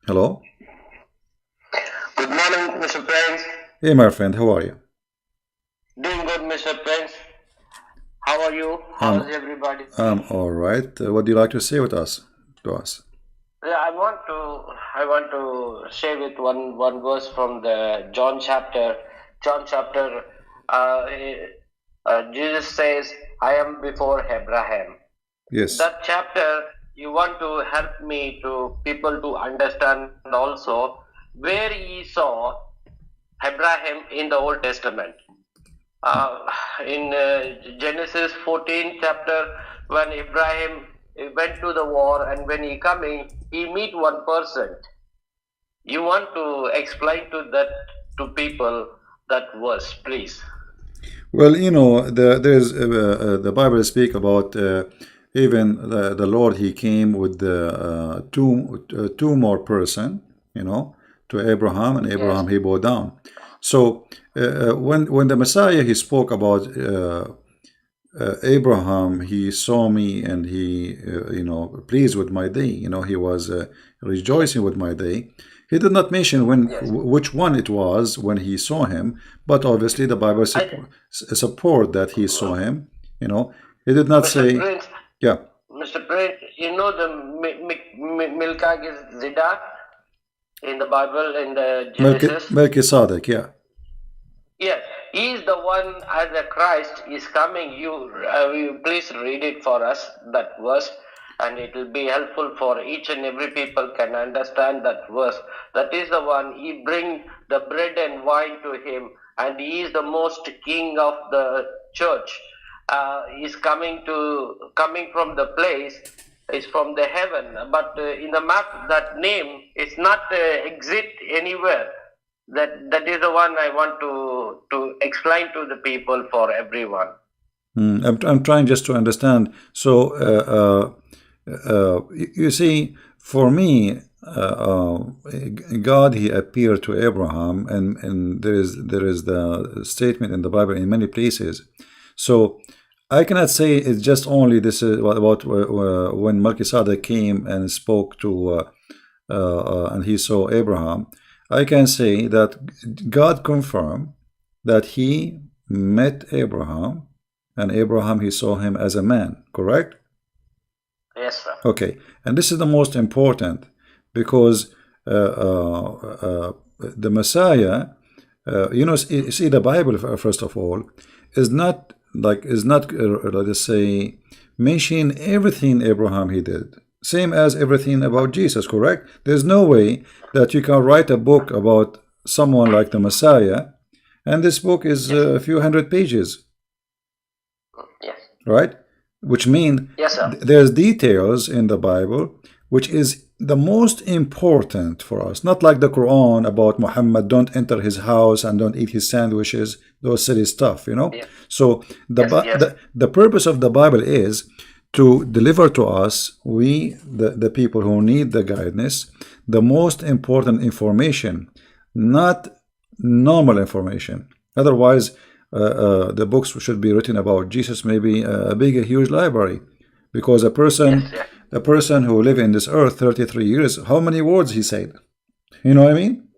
Hello. Good morning, Mr. Prince. Hey, my friend, how are you? Doing good, Mr. Prince. How are you? I'm How's everybody? I'm all right. What do you like to say with us? To us? Yeah, I want to share with one verse from the John chapter. Jesus says, "I am before Abraham." Yes. That chapter, you want to help me to people to understand also where he saw Abraham in the Old Testament. In Genesis 14 chapter, when Abraham went to the war and when he coming, he meet one person. You want to explain to that to people that verse, please. Well, the Bible speak about even the Lord. He came with the two more person, to Abraham, and Yes, Abraham he bowed down. So when the Messiah he spoke about Abraham, he saw me and he, pleased with my day. He was yes, rejoicing with my day. He did not mention yes. which one it was when he saw him, but obviously the Bible I, support that he saw him. He did not Mr. say, Prince, yeah, Mr. Prince, you know the Milka is Zida in the Bible in the Genesis. Melchizedek, yeah. Yes, he is the one as a Christ is coming. You please read it for us, that verse, and it will be helpful for each and every people can understand that verse. That is the one, he bring the bread and wine to him, and he is the most king of the church. He's coming from the place, is from the heaven, but in the map that name is not exist anywhere. That is the one I want to explain to the people, for everyone. I'm trying just to understand. So, you see, for me, God, he appeared to Abraham, and there is the statement in the Bible in many places. So I cannot say it's just only this is about when Melchizedek came and spoke to and he saw Abraham. I can say that God confirmed that he met Abraham, and Abraham he saw him as a man, correct? Yes, sir. Okay, and this is the most important because the Messiah, see the Bible first of all is not let us say mention everything Abraham he did, same as everything about Jesus, correct? There's no way that you can write a book about someone like the Messiah, and this book is Yes, a few hundred pages, yes, right? Which mean yes, sir. there's details in the Bible which is the most important for us. Not like the Quran about Muhammad, don't enter his house and don't eat his sandwiches, those silly stuff. Yes, So the, yes, Bi- yes, the purpose of the Bible is to deliver to us, we, the people who need the guidance, the most important information, not normal information. Otherwise, the books should be written about Jesus, maybe a big, a huge library, because a yes, person, yes, a person who lived in this earth 33 years, how many words he said? You know what I mean?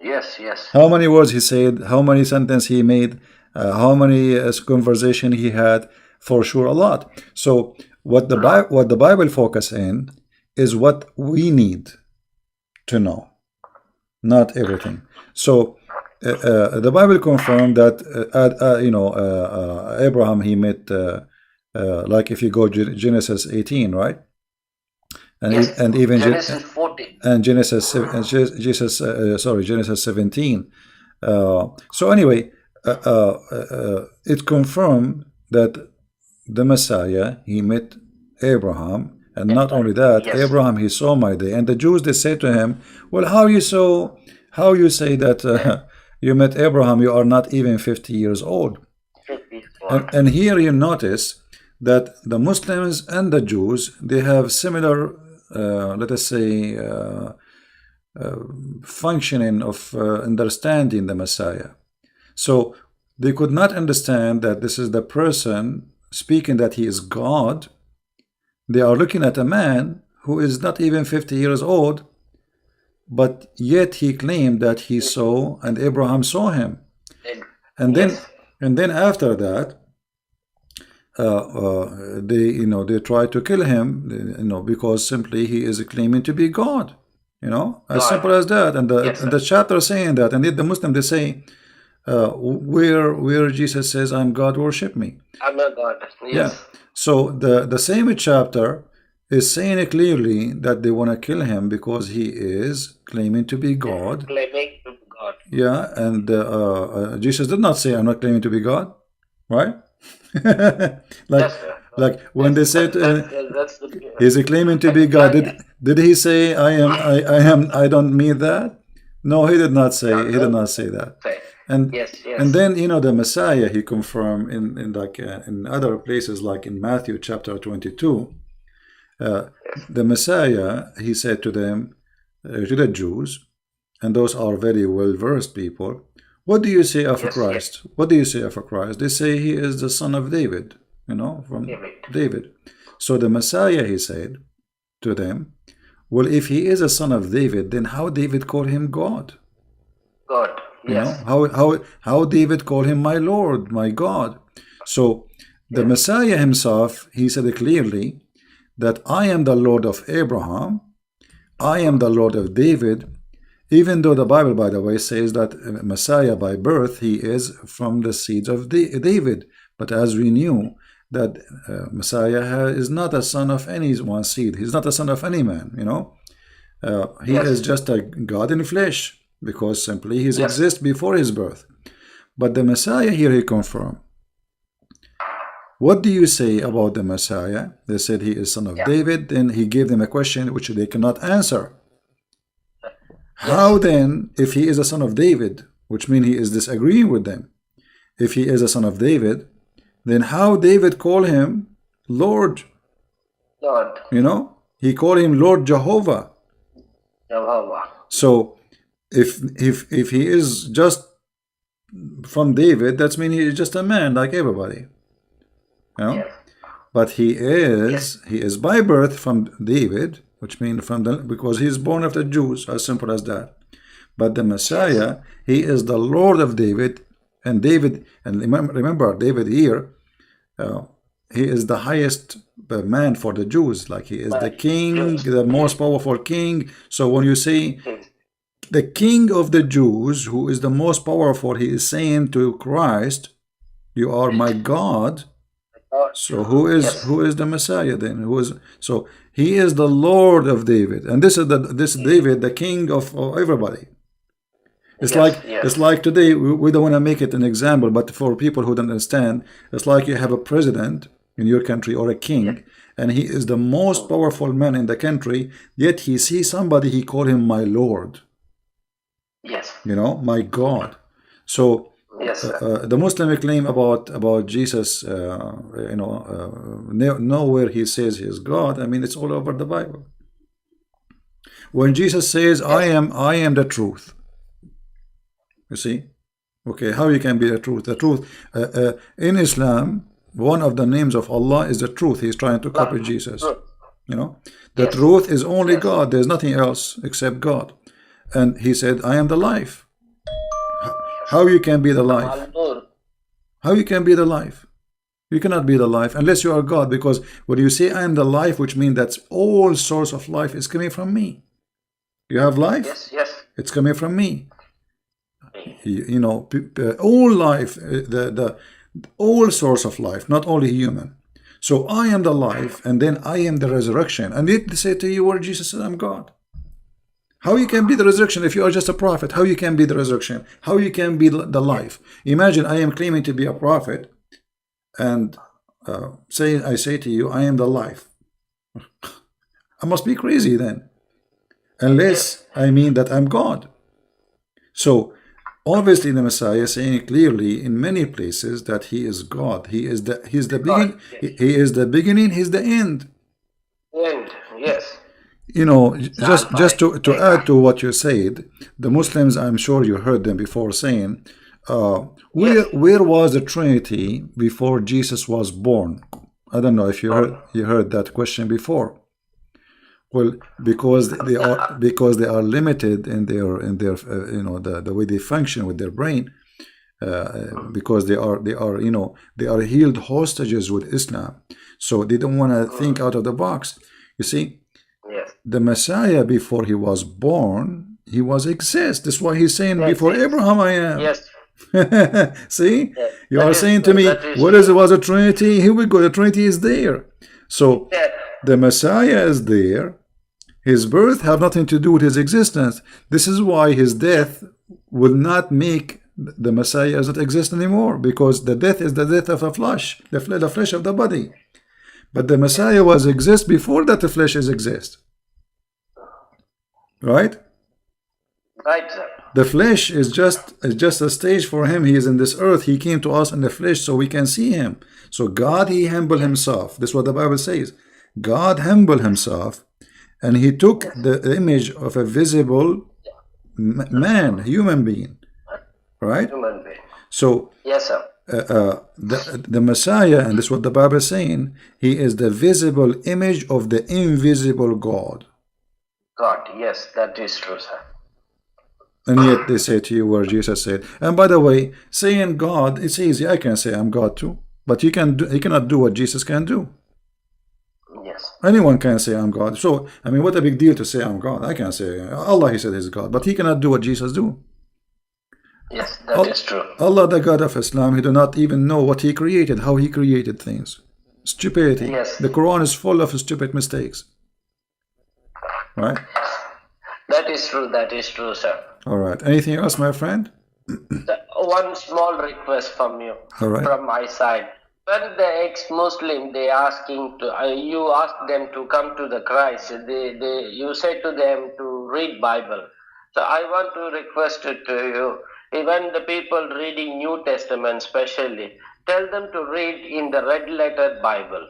yes, yes, How many words he said? How many sentences he made? How many conversation he had? For sure, a lot. So lot. What the Bible focus in is what we need to know, not everything. So the Bible confirmed that Abraham he met like if you go Genesis 18, right? Yes, And even Genesis 14. and Genesis 17. So anyway, it confirmed that the Messiah he met Abraham, and not only that, Yes, Abraham he saw my day. And the Jews they say to him, "Well, how you say that you met Abraham? You are not even 50 years old." 54. And here you notice that the Muslims and the Jews they have similar, let us say, functioning of understanding the Messiah. So they could not understand that this is the person speaking that he is God. They are looking at a man who is not even 50 years old, but yet he claimed that he saw and Abraham saw him. And then, Yes. and then after that, they try to kill him, because simply he is claiming to be God. As God. simple as that. And Yes, the chapter saying that, and the Muslim, they say, where Jesus says, "I'm God, worship me." I'm a God. Yeah. Yes. So the same chapter is saying it clearly that they want to kill him because he is claiming to be God. Claiming to be God. Yeah, and Jesus did not say, "I'm not claiming to be God," right? like Yes, sir. like when they said, That's the "Is he claiming to be God?" Did he say, I don't mean that"? No, he did not say. He did not say that. Right. And Yes, yes. and then the Messiah, he confirmed in other places, like in Matthew chapter 22. The Messiah, he said to them, to the Jews, and those are very well-versed people, "What do you say of Yes, Christ? What do you say of Christ?" They say he is the son of David, from David. So the Messiah, he said to them, "Well, if he is a son of David, then how David called him God? God. Yes. How David called him my Lord, my God?" So the Messiah himself, he said clearly that I am the Lord of Abraham, I am the Lord of David, even though the Bible, by the way, says that Messiah by birth, he is from the seeds of David. But as we knew, that Messiah is not a son of any one seed. He's not a son of any man, He is just a God in flesh, because simply he exists before his birth. But the Messiah here, he confirmed. What do you say about the Messiah? They said he is son of David. Then he gave them a question which they cannot answer. How then, if he is a son of David, which means he is disagreeing with them, if he is a son of David, then how David called him Lord? Lord. He called him Lord Jehovah. Jehovah. So if he is just from David, that means he is just a man like everybody. Yes. But he is by birth from David, which means because he is born of the Jews, as simple as that. But the Messiah, he is the Lord of David, and remember David here, he is the highest man for the Jews, like he is the king, the most powerful king. So when you say the king of the Jews, who is the most powerful, he is saying to Christ, "You are my God." So who is the Messiah then? So he is the Lord of David, and this is David, the king of everybody. It's like today, we don't want to make it an example, but for people who don't understand, it's like you have a president in your country or a king, and he is the most powerful man in the country, yet he sees somebody, he call him my Lord. Yes. My God. So the Muslim claim about Jesus, nowhere he says he is God. I mean, it's all over the Bible. When Jesus says, I am the truth, you see, okay, how you can be the truth? The truth in Islam, one of the names of Allah is the truth. He's trying to copy Jesus. The truth is only God. There's nothing else except God. And he said, I am the life. How you can be the life? How you can be the life? You cannot be the life unless you are God, because when you say I am the life, which means that all source of life is coming from me. You have life? Yes. It's coming from me. All life, all source of life, not only human. So I am the life, and then I am the resurrection. And yet they say to you, where Jesus said, I'm God. How you can be the resurrection if you are just a prophet? How you can be the resurrection? How you can be the life? Imagine I am claiming to be a prophet, and I say to you, I am the life. I must be crazy then, unless I mean that I'm God. So obviously the Messiah is saying clearly in many places that he is God. He's the beginning. He is the beginning. He's the end. End. Yes. Just to add to what you said, the Muslims, I'm sure you heard them before saying, where was the Trinity before Jesus was born? I don't know if you heard that question before. Well, because they are limited in their the way they function with their brain, because they are they are held hostages with Islam, so they don't want to think out of the box. You see, Yes. the Messiah before he was born, he was exist. That's why he's saying Yes. before Yes. Abraham I am. Yes. See, Yes. you That are is saying to true. me, That is what is true. was a Trinity? Here we go. The Trinity is there. So Yes. the Messiah is there. His birth have nothing to do with his existence. This is why his death will not make the Messiah does not exist anymore, because the death is the death of the flesh, the flesh of the body. But the Messiah was exist before that the flesh is exist. Right? Right, sir. The flesh is just a stage for him. He is in this earth. He came to us in the flesh so we can see him. So God, he humbled himself. This is what the Bible says. God humbled himself, and he took the image of a visible man, human being. Right? Human being. So Yes, sir. the Messiah, and this is what the Bible is saying, he is the visible image of the invisible God. God. Yes, that is true, sir. And yet they say to you where Jesus said, and by the way, saying God, it's easy. I can say I'm God too. But you cannot do what Jesus can do. Yes. Anyone can say I'm God. So, I mean, what a big deal to say I'm God. I can say Allah, he said is God. But he cannot do what Jesus do. Yes, that is true. Allah, the God of Islam, he do not even know what he created, how he created things. Stupidity. Yes. The Quran is full of stupid mistakes. Right? That is true. That is true, sir. All right. Anything else, my friend? One small request from you, All right. from my side. When the ex-Muslim, they asking to, you ask them to come to the Christ, you say to them to read Bible. So I want to request it to you, even the people reading New Testament especially, tell them to read in the red letter Bible.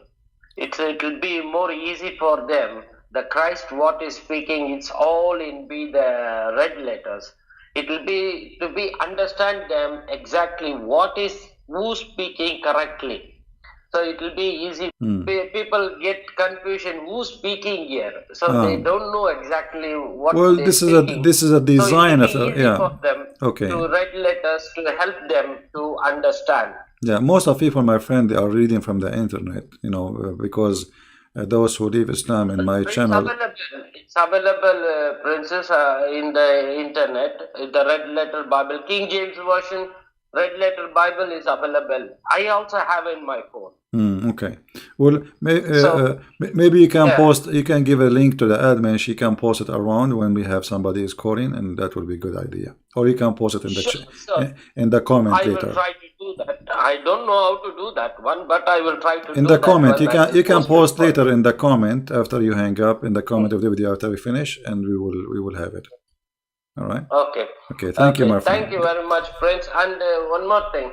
It will be more easy for them. The Christ what is speaking, it's all in be the red letters. It will be to be understand them exactly what is who's speaking correctly. So it will be easy. People get confusion who's speaking here, so they don't know exactly what. Well, they're this speaking. is a design so of it will be easy for them to read letters to help them to understand. Yeah, most of people, my friend, they are reading from the internet, because those who leave Islam in my channel. It's available, Princess, in the internet. The red letter Bible, King James Version, red letter Bible is available. I also have in my phone. Okay. Well, maybe you can post. You can give a link to the admin. She can post it around when we have somebody is calling, and that will be a good idea. Or you can post it in the in the comment later. I will try to do that. I don't know how to do that one, but I will try to in do the that comment. one. You can post later in the comment after you hang up, in the comment of the video after we finish, and we will have it. All right. Okay. Okay. Thank you, my friend. Thank you very much, Prince. And one more thing.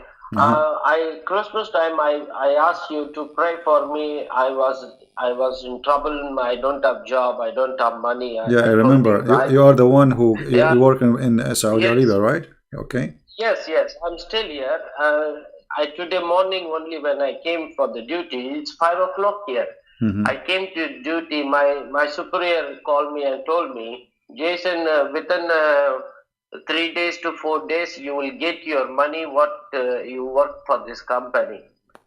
Christmas time, I asked you to pray for me. I was in trouble. I don't have job. I don't have money. I remember. You are the one who you work in Saudi Arabia, right? Okay. Yes. I'm still here. Today morning only when I came for the duty, it's 5 o'clock here. I came to duty. My superior called me and told me, Jason, within 3 days to 4 days, you will get your money what you work for this company.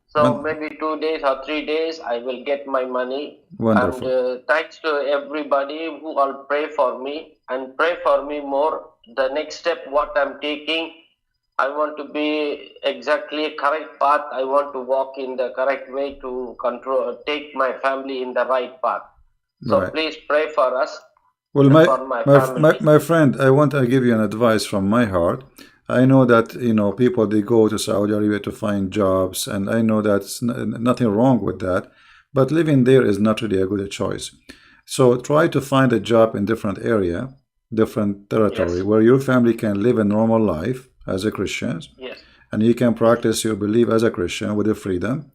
So maybe 2 days or 3 days, I will get my money. Wonderful. And thanks to everybody who all pray for me and pray for me more. The next step, what I'm taking, I want to be exactly a correct path. I want to walk in the correct way to take my family in the right path. So please pray for us. Well, my friend, I want to give you an advice from my heart. I know that people, they go to Saudi Arabia to find jobs, and I know that's nothing wrong with that, but living there is not really a good choice. So try to find a job in different area, different territory, where your family can live a normal life as a Christian, and you can practice your belief as a Christian with the freedom,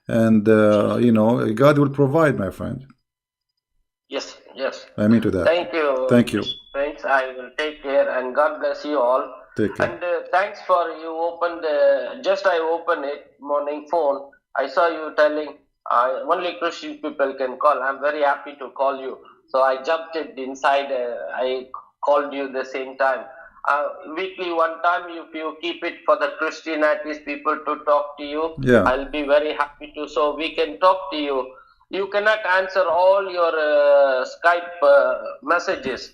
and God will provide, my friend. Yes. I mean to that. Thank you. Thank you. Thanks. I will take care, and God bless you all. Take care. And thanks for you opened. I opened it morning phone. I saw you telling only Christian people can call. I'm very happy to call you. So I jumped it inside. I called you the same time. Weekly one time, if you keep it for the Christianities people to talk to you, Yeah, I'll be very happy to. So we can talk to you. You cannot answer all your Skype messages.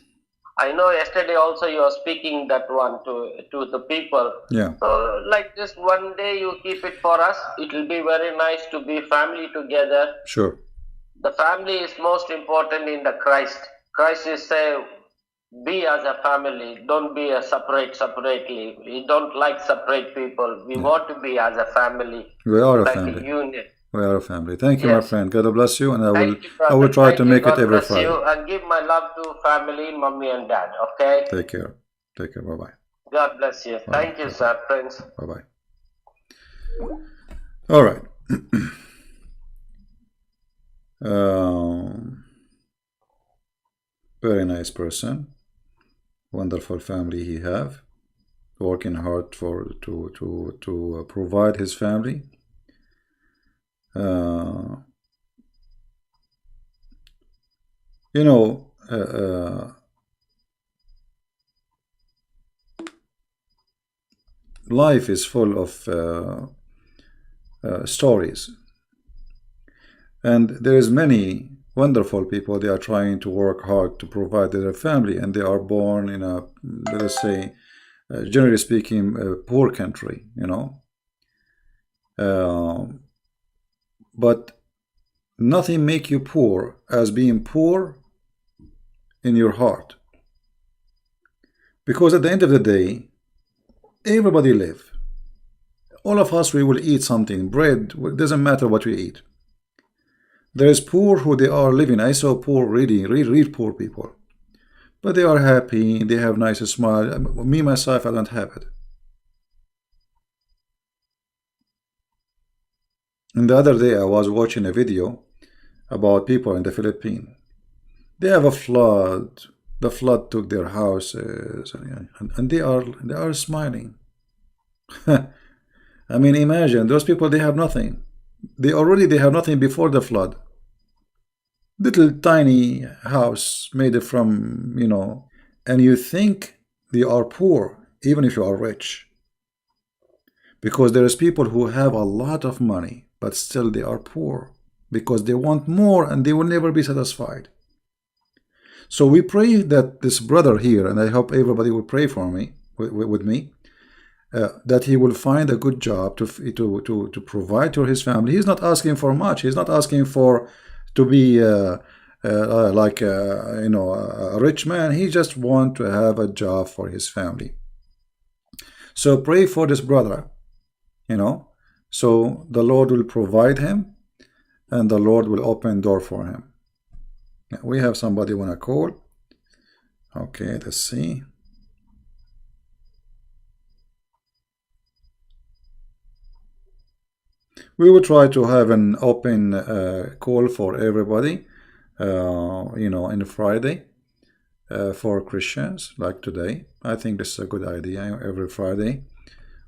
I know yesterday also you are speaking that one to the people. yeah, So like this, one day you keep it for us. It will be very nice to be family together. sure. The family is most important in the Christ. Christ is say, be as a family. Don't be a separately. We don't like separate people. We Yeah. want to be as a family, We are a like a family. union. We are a family. Thank you, my Yes. friend. God bless you, and I will Thank you, brother. I will try to Thank you. make it God every bless Friday. you, and give my love to family, mommy and dad. Okay. Take care. Take care. Bye bye. God bless you. Thank you, sir. Friends. Bye bye. All right. Very nice person. Wonderful family he have. Working hard for to provide his family. You know, life is full of stories, and there is many wonderful people. They are trying to work hard to provide their family, and they are born in a, let us say, generally speaking, a poor country, you know. But nothing make you poor as being poor in your heart, because at the end of the day, everybody live. All of us, we will eat something. Bread, it doesn't matter what we eat. There is poor who they are living. I saw poor, really poor people, but they are happy. They have nice smile. Me myself, I don't have it. And the other day, I was watching a video about people in the Philippines. They have a flood. The flood took their houses, and they are smiling. I mean, imagine those people. They have nothing. They have nothing before the flood. Little tiny house made from, you know, and you think they are poor, even if you are rich. Because there is people who have a lot of money, but still they are poor because they want more and they will never be satisfied. So we pray that this brother here, and I hope everybody will pray for me, with me, that he will find a good job to provide to his family. He's not asking for much. He's not asking for to be like you know, a rich man. He just want to have a job for his family. So pray for this brother, you know, so the Lord will provide him, and the Lord will open door for him. Now, we have somebody want to call. Okay, let's see. We will try to have an open call for everybody, you know, in Friday for Christians, like today. I think this is a good idea. Every Friday,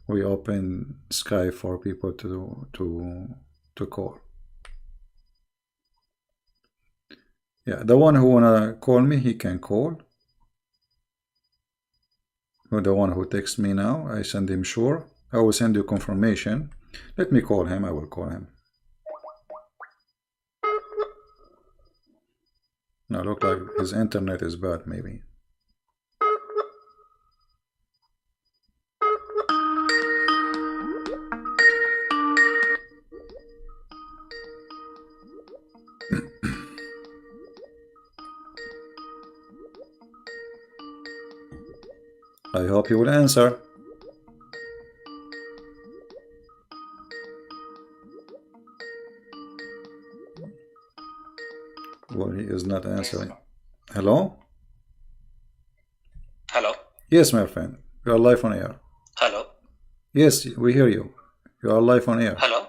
we open Skype for people to call. Yeah, the one who wanna call me, he can call. Or the one who texts me now, I send him sure. I will send you confirmation. Let me call him. I will call him. Now look like his internet is bad, maybe. I hope he will answer. Well, he is not answering. Hello? Hello? Yes, my friend. You are live on air. Hello? Yes, we hear you. You are live on air. Hello?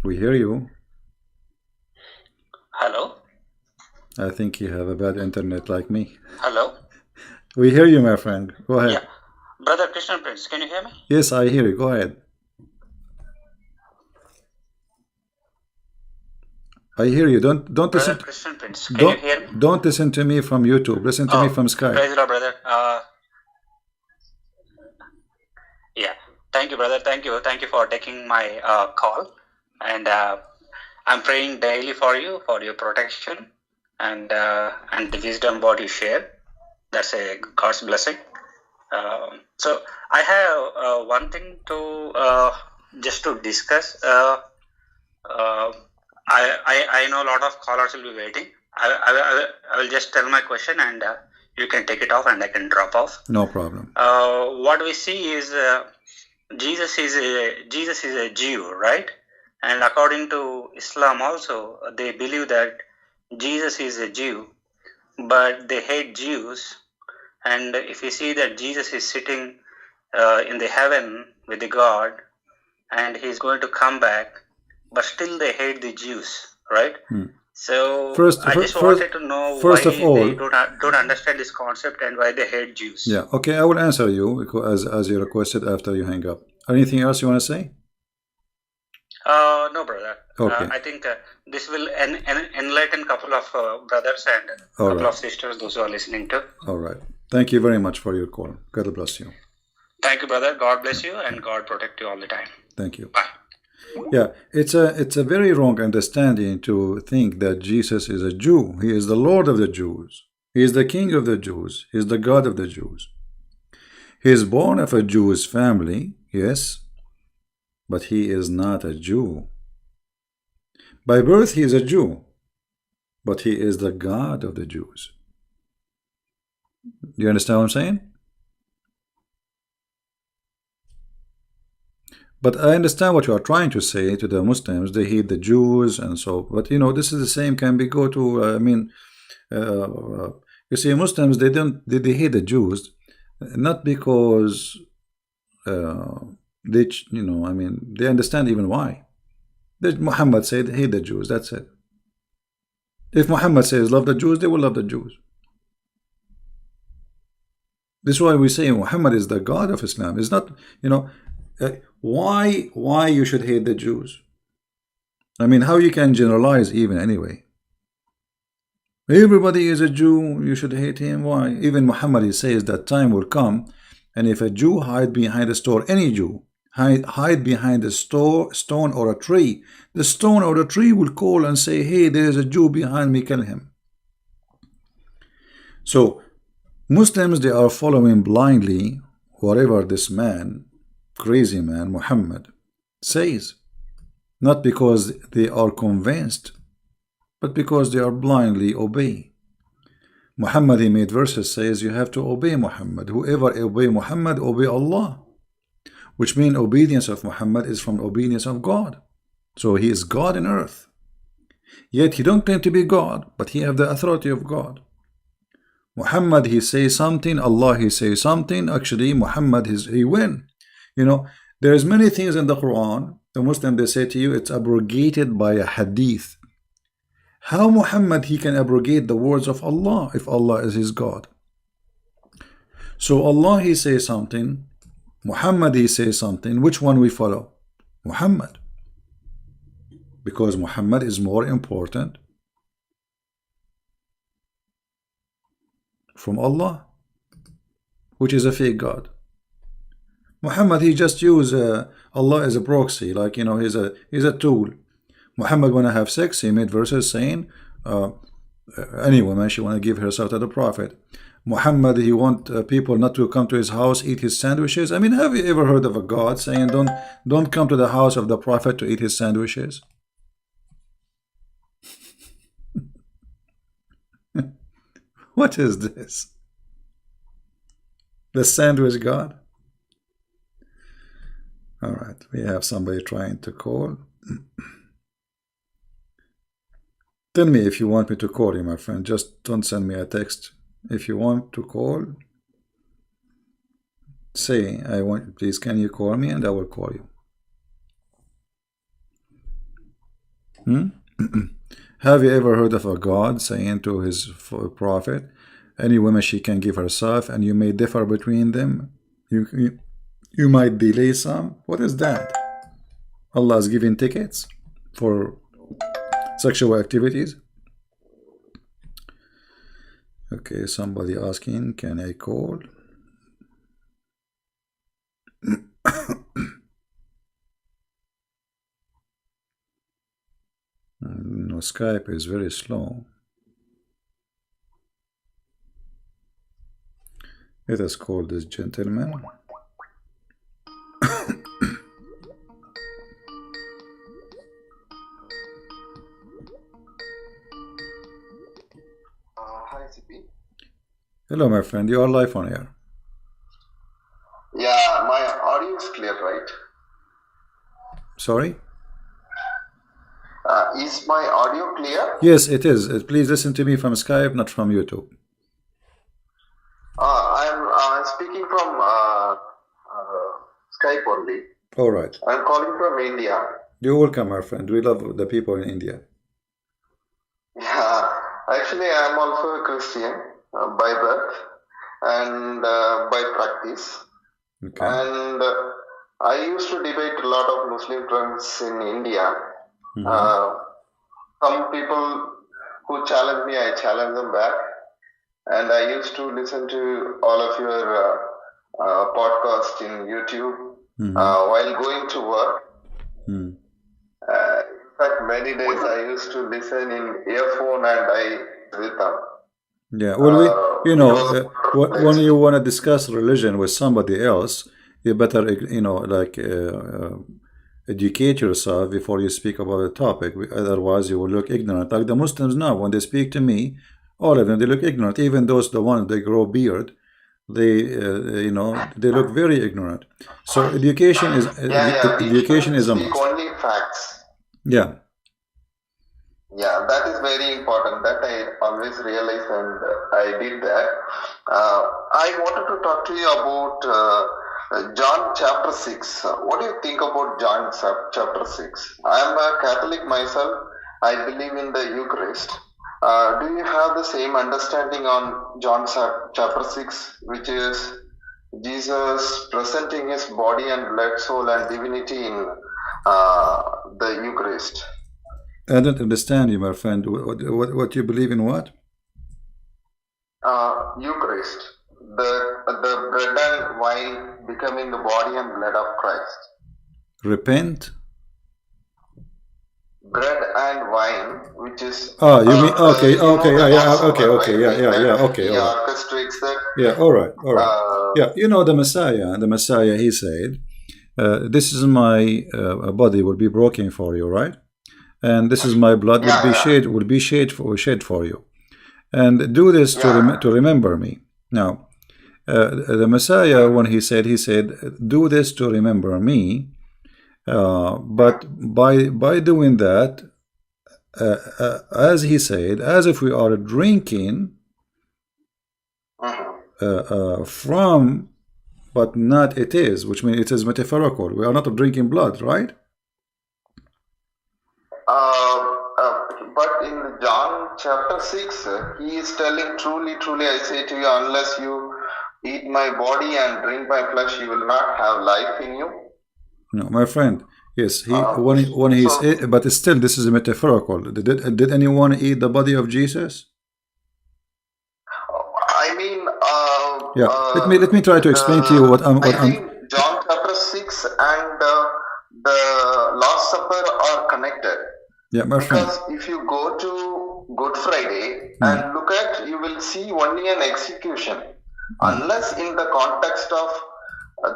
We hear you. Hello? I think you have a bad internet like me. Hello? We hear you, my friend. Go ahead. Yeah. Brother Christian Prince, can you hear me? Yes, I hear you. Go ahead. I hear you. Don't Brother listen. Christian Prince, can you hear me? Don't listen to me from YouTube. Listen to me from Skype. Praise the Lord, brother. Yeah, thank you, brother. Thank you for taking my call, and I'm praying daily for you, for your protection, and the wisdom what you share. That's a God's blessing. So I have one thing to just to discuss. I know a lot of callers will be waiting. I will just tell my question, and you can take it off, and I can drop off. No problem. What we see is Jesus is a Jew, right? And according to Islam also, they believe that Jesus is a Jew, but they hate Jews. And if you see that Jesus is sitting in the heaven with the God, and he's going to come back, but still they hate the Jews, right? So I just wanted to know why they don't understand this concept and why they hate Jews. Yeah, okay, I will answer you as you requested after you hang up. Anything else you want to say? No, brother. Okay. I think this will enlighten a couple of brothers and a couple of sisters, those who are listening to. All right. Thank you very much for your call. God bless you. Thank you, brother. God bless you, and God protect you all the time. Thank you. Bye. Yeah, it's a very wrong understanding to think that Jesus is a Jew. He is the Lord of the Jews. He is the King of the Jews. He is the God of the Jews. He is born of a Jewish family, yes, but he is not a Jew. By birth he is a Jew, but he is the God of the Jews. Do you understand what I'm saying? But I understand what you are trying to say to the Muslims. They hate the Jews and so. But you know, this is the same. Can be go to. You see, Muslims they hate the Jews, not because they they understand even why. Muhammad said hate the Jews. That's it. If Muhammad says love the Jews, they will love the Jews. This is why we say Muhammad is the God of Islam. It's not, why you should hate the Jews? I mean, how you can generalize even anyway? Everybody is a Jew, you should hate him. Why? Even Muhammad, he says that time will come, and if a Jew hide behind a store, any Jew hide behind a stone or a tree, the stone or the tree will call and say, hey, there is a Jew behind me, kill him. So Muslims, they are following blindly whatever this man, crazy man Muhammad, says, not because they are convinced, but because they are blindly obey. Muhammad, he made verses says you have to obey Muhammad. Whoever obey Muhammad, obey Allah, which means obedience of Muhammad is from obedience of God. So he is God in earth. Yet he don't claim to be God, but he have the authority of God. Muhammad, he says something, Allah, he says something. Actually, Muhammad, he win. There is many things in the Quran, the Muslim, they say to you, it's abrogated by a hadith. How Muhammad, he can abrogate the words of Allah if Allah is his God? So Allah, he says something, Muhammad, he says something. Which one we follow? Muhammad. Because Muhammad is more important from Allah, which is a fake God. Muhammad, he just use Allah as a proxy, like he's a tool. Muhammad wanna have sex, he made verses saying any woman, she wanna give herself to the Prophet. Muhammad, he want people not to come to his house, eat his sandwiches. I mean, have you ever heard of a God saying don't come to the house of the Prophet to eat his sandwiches? What is this? The sandwich God? All right, we have somebody trying to call. Tell me if you want me to call you, my friend. Just don't send me a text. If you want to call, say, please, can you call me, and I will call you. Have you ever heard of a God saying to his prophet, any woman she can give herself, and you may differ between them? You might delay some. What is that? Allah is giving tickets for sexual activities. Okay, somebody asking, can I call? No, Skype is very slow. Let us call this gentleman. Hi, CP. Hello, my friend. You are live on air. Yeah, my audio is clear, right? Sorry? Is my audio clear? Yes, it is. Please listen to me from Skype, not from YouTube. I'm speaking from Skype only. All right. I'm calling from India. You're welcome, my friend. We love the people in India. Yeah, actually, I'm also a Christian by birth and by practice. Okay. And I used to debate a lot of Muslim friends in India. Some people who challenge me, I challenge them back. And I used to listen to all of your podcasts in YouTube while going to work. In fact, many days I used to listen in earphone and I with them. Yeah, well, when you want to discuss religion with somebody else, you better, educate yourself before you speak about the topic. Otherwise, you will look ignorant. Like the Muslims now, when they speak to me, all of them, they look ignorant. Even those, the ones they grow beard, they, they look very ignorant. So education is education is a must. Only facts. Yeah. Yeah, that is very important. That I always realize, and I did that. I wanted to talk to you about John chapter 6. What do you think about John chapter 6? I am a Catholic myself. I believe in the Eucharist. Do you have the same understanding on John chapter 6, which is Jesus presenting his body and blood, soul, and divinity in the Eucharist? I don't understand you, my friend. What you believe in? What? Eucharist, the bread and wine becoming the body and blood of Christ. Repent. Bread and wine, which is you mean okay, yeah, okay, all right. Orchestrates that. Yeah, all right. Yeah, the Messiah. He said, "This is my body will be broken for you, right? And this is my blood will be shed for you, and do this to remember me." Now, the Messiah, when he said, "Do this to remember me," but by doing that, as he said, as if we are drinking from, but not it is, which means it is metaphorical. We are not drinking blood, right? But in John chapter 6, he is telling, truly, truly, I say to you, unless you eat my body and drink my flesh, you will not have life in you. No, my friend. Yes, but still, this is metaphorical. Did anyone eat the body of Jesus? I mean, let me try to explain to you what I'm. John chapter 6 and the Last Supper are connected. Yeah, my friend. Because if you go to Good Friday and look at, you will see only an execution. Unless in the context of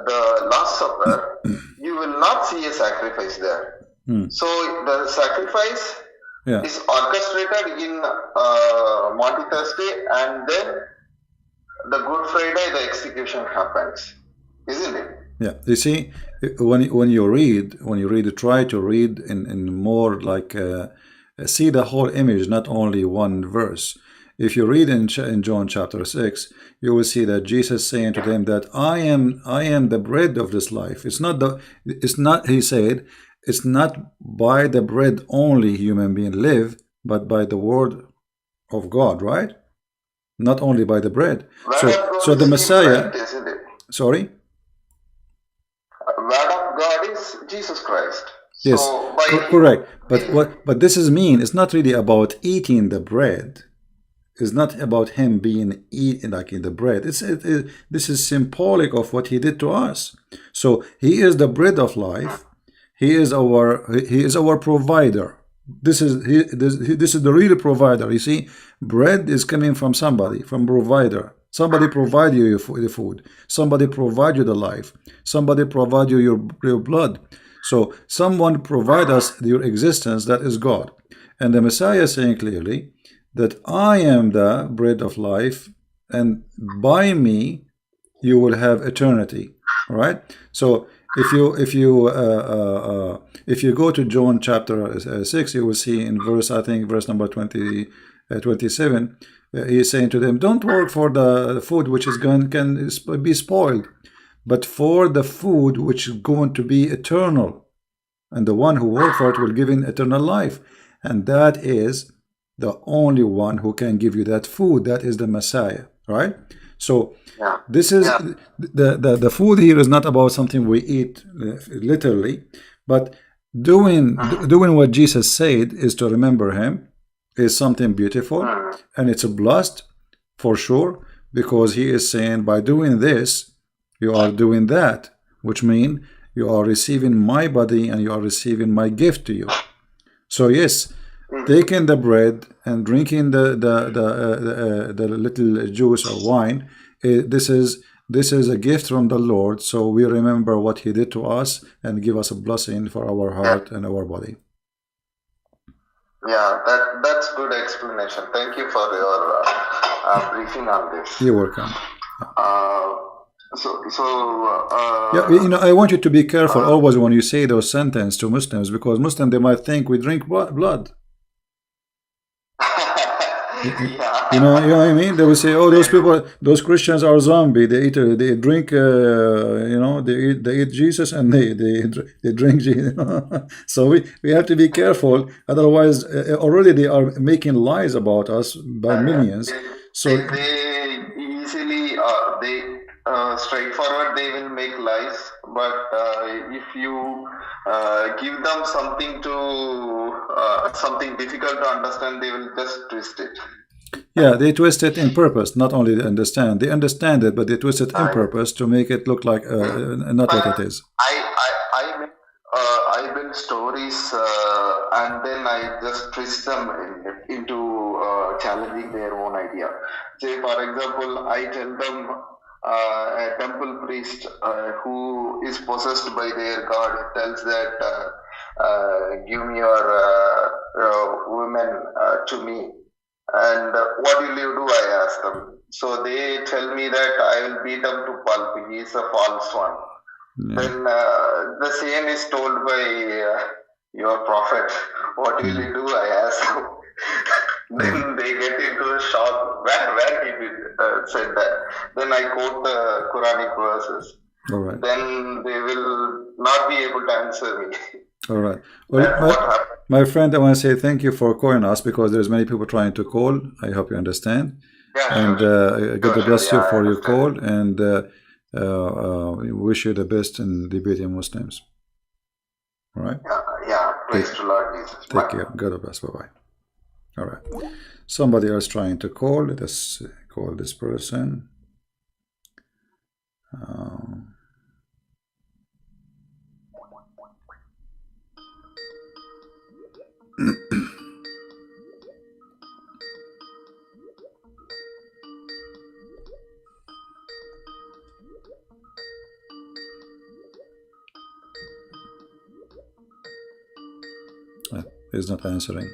the Last Supper, you will not see a sacrifice there. So the sacrifice is orchestrated in Maundy Thursday, and then the Good Friday, the execution happens, isn't it? Yeah, you see, when you read, try to read in more like see the whole image, not only one verse. If you read in John chapter 6, you will see that Jesus saying to them that I am the bread of this life. He said, it's not by the bread only human being live, but by the word of God, right? Not only by the bread. So the Messiah, bread, isn't it? sorry? Word of God is Jesus Christ. Yes, So by correct. But this is mean. It's not really about eating the bread. It's not about him being eaten like in the bread. This is symbolic of what he did to us. So he is the bread of life. He is our provider. This is the real provider. You see, bread is coming from somebody, from provider. Somebody provide you the food. Somebody provide you the life. Somebody provide you your blood. So someone provide us your existence. That is God. And the Messiah is saying clearly that I am the bread of life, and by me you will have eternity. All right. So if you go to John chapter 6, you will see in verse number 27, he is saying to them, don't work for the food which is can be spoiled, but for the food which is going to be eternal, and the one who works for it will give in eternal life. And that is the only one who can give you that food. That is the Messiah, right? So this is the food here is not about something we eat literally, but doing what Jesus said is to remember him is something beautiful, and it's a blessed for sure, because he is saying by doing this you are doing that, which means you are receiving my body and you are receiving my gift to you. So yes, taking the bread and drinking the little juice or wine, this is a gift from the Lord. So we remember what he did to us and give us a blessing for our heart and our body. Yeah, that's good explanation. Thank you for your briefing on this. You're welcome. Yeah, I want you to be careful always when you say those sentences to Muslims, because Muslims, they might think we drink blood. You know what I mean? They will say, "Oh, those people, those Christians are zombie. They drink, they eat Jesus and they drink Jesus." So we have to be careful. Otherwise, already they are making lies about us by millions. So they easily straightforward they will make lies, but if you give them something difficult to understand, they will just twist it. Yeah, they twist it in purpose, not only they understand it, but they twist it in purpose to make it look like not what it is. I build stories and then I just twist them into challenging their own idea. Say, for example, I tell them a temple priest who is possessed by their god tells that give me your women to me. And what will you do? I ask them. So they tell me that I will beat him to pulp. He is a false one. Yeah. Then the same is told by your prophet. What will you do? I ask them. Then they get into a shock. Where he said that. Then I quote the Quranic verses. All right. Then they will not be able to answer me. All right. Well, my friend, I want to say thank you for calling us, because there's many people trying to call. I hope you understand. Yeah, and God bless you for your call, and we wish you the best in debating Muslims. All right. Yeah. Praise to Lord Jesus. Take care. God bless. Bye bye. All right. Somebody else trying to call. Let us call this person. He's not answering.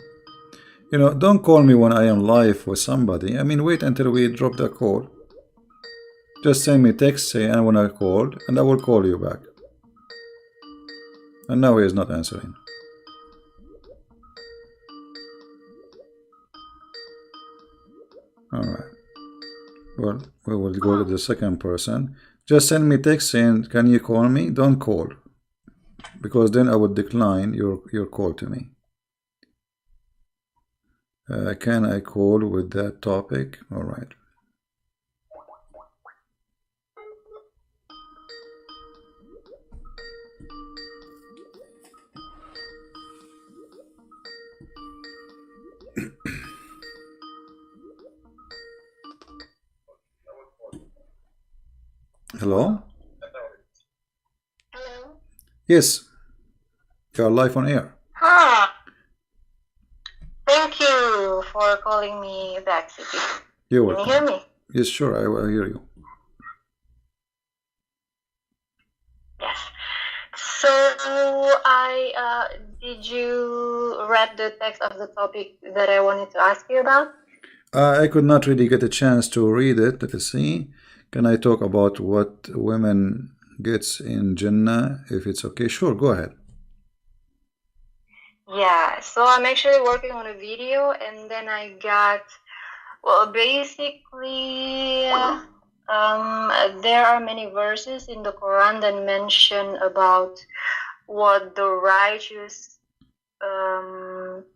Don't call me when I am live with somebody. I mean, wait until we drop the call. Just send me text, say I want to call, and I will call you back. And now he is not answering. All right. Well, we will go to the second person. Just send me text saying, can you call me? Don't call, because then I would decline your call to me. Can I call with that topic? All right. Hello? Hello. Yes, you are live on air. Ah, thank you for calling me back, City. You're Can you welcome. hear me? Yes, sure, I will hear you. Yes. So did you read the text of the topic that I wanted to ask you about? I could not really get a chance to read it. Let us see. Can I talk about what women gets in Jannah, if it's okay? Sure, go ahead. Yeah. So I'm actually working on a video, and then I got, well, basically, there are many verses in the Quran that mention about what the righteous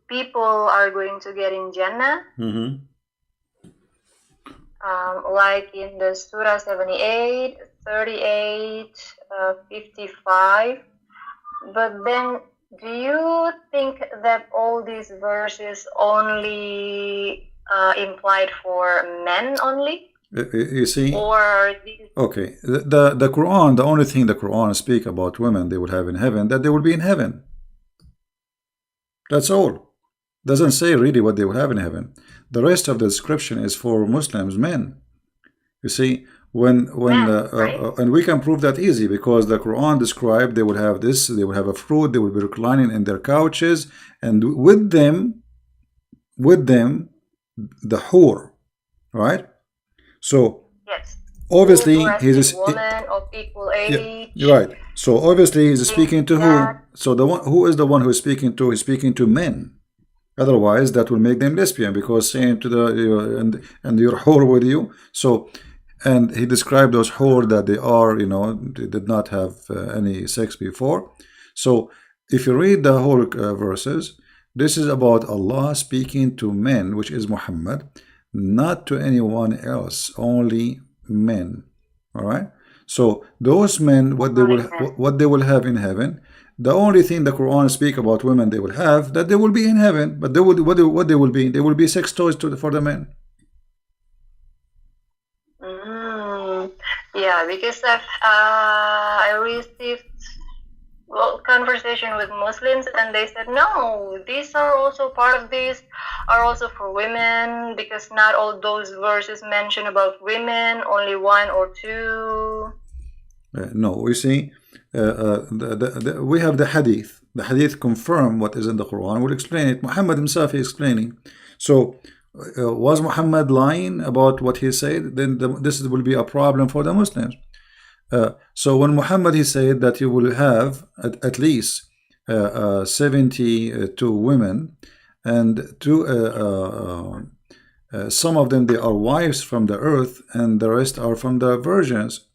people are going to get in Jannah. Mm-hmm. Like in the Surah 78, 38, 55. But then, do you think that all these verses only implied for men only? You see? Or these... Okay, the Quran, the only thing the Quran speak about women they will have in heaven, that they will be in heaven. That's all. Doesn't say really what they will have in heaven. The rest of the description is for Muslims, men. You see, and we can prove that easy, because the Quran described they will have this, they will have a fruit, they will be reclining in their couches, and with them, the hur, right? So yes, obviously he's a woman of equal age. Yeah, right. So obviously he's speaking to who? So the one who is the one who is speaking to? He's speaking to men. Otherwise, that will make them lesbian, because saying to the and your whore with you. So, and he described those whore that they are, they did not have any sex before. So, if you read the whole verses, this is about Allah speaking to men, which is Muhammad, not to anyone else, only men. All right. So those men, what they will have in heaven. The only thing the Quran speak about women they will have, that they will be in heaven, but they will what they will be? They will be sex toys for the men. Yeah, because I received conversation with Muslims, and they said no, these are also part of this, are also for women, because not all those verses mention about women, only one or two. No, you see, we have the hadith. The hadith confirm what is in the Quran. We'll explain it. Muhammad himself is explaining. So, was Muhammad lying about what he said? Then this will be a problem for the Muslims. So when Muhammad he said that you will have at least 72 women, and some of them they are wives from the earth, and the rest are from the virgins,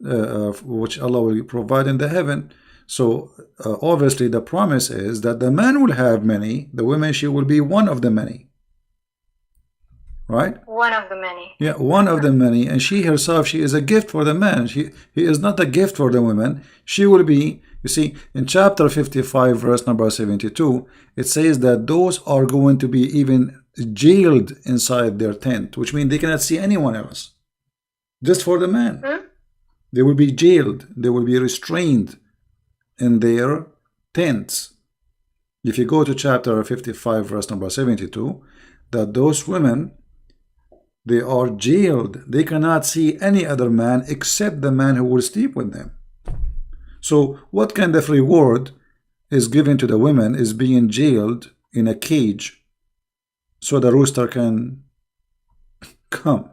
which Allah will provide in the heaven. So obviously the promise is that the man will have many, the women she will be one of the many. Right? One of the many. Yeah, one of the many, and she herself, she is a gift for the man. He is not a gift for the women. She will be, you see, in chapter 55, verse number 72, it says that those are going to be even jailed inside their tent, which means they cannot see anyone else. Just for the man. They will be jailed. They will be restrained in their tents. If you go to chapter 55, verse number 72, that those women, they are jailed. They cannot see any other man except the man who will sleep with them. So what kind of reward is given to the women is being jailed in a cage so the rooster can come?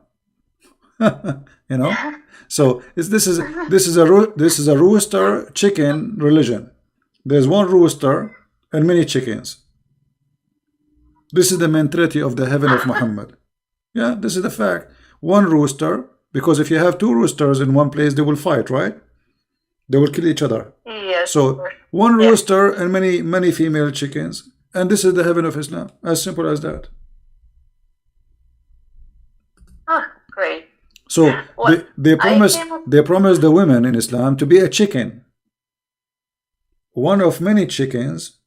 You know? So this is a rooster chicken religion. There's one rooster and many chickens. This is the mentality of the heaven of Muhammad. Yeah, this is the fact. One rooster, because if you have two roosters in one place, they will fight, right? They will kill each other. Yes. So one rooster and many female chickens, and this is the heaven of Islam. As simple as that. Ah, great. So they promise the women in Islam to be a chicken, one of many chickens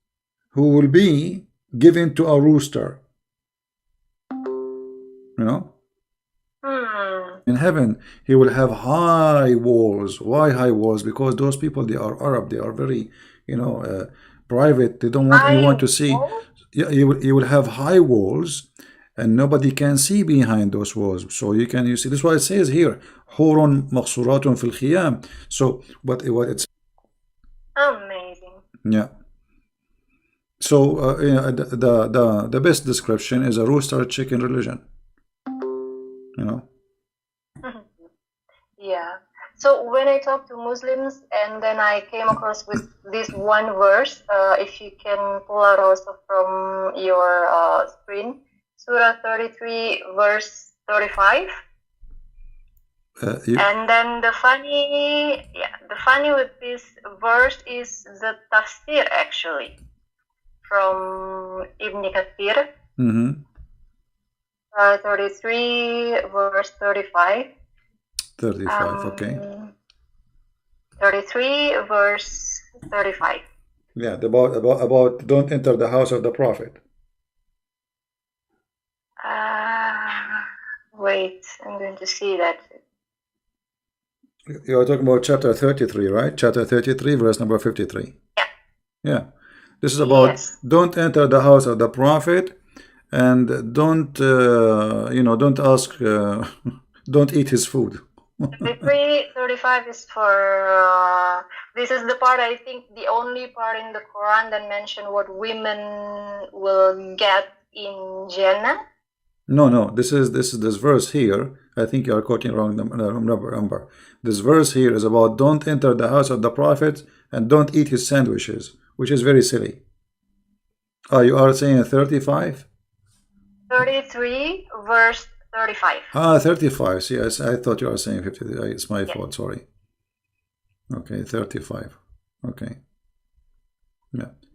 who will be given to a rooster. You know? in heaven he will have high walls. Why high walls? Because those people, they are Arab, they are very, private. They don't want anyone to see. Yeah, you will have high walls, and nobody can see behind those walls. So you see. This is why it says here, "Hurun maqsuratun fil khiyam." So what it's Amazing. yeah. So the best description is a rooster chicken religion. Yeah. So when I talk to Muslims, and then I came across with this one verse, if you can pull out also from your screen, Surah 33, verse 35. And then the funny with this verse is the tafsir, actually, from Ibn Kathir. 33, verse 35. 35, okay. 33, verse 35. Yeah, about don't enter the house of the prophet. Wait, I'm going to see that. You are talking about chapter 33, right? Chapter 33, verse number 53. Yeah. Yeah. This is about don't enter the house of the prophet, and don't, don't ask, don't eat his food. 35 is for, this is the part, I think, the only part in the Quran that mention what women will get in Jannah. No, this verse here. I think you are quoting wrong number. This verse here is about don't enter the house of the prophet and don't eat his sandwiches, which is very silly. You are saying 35? 33, verse 35. 35. See, I thought you were saying 50. It's my fault, sorry. Okay, 35. Okay.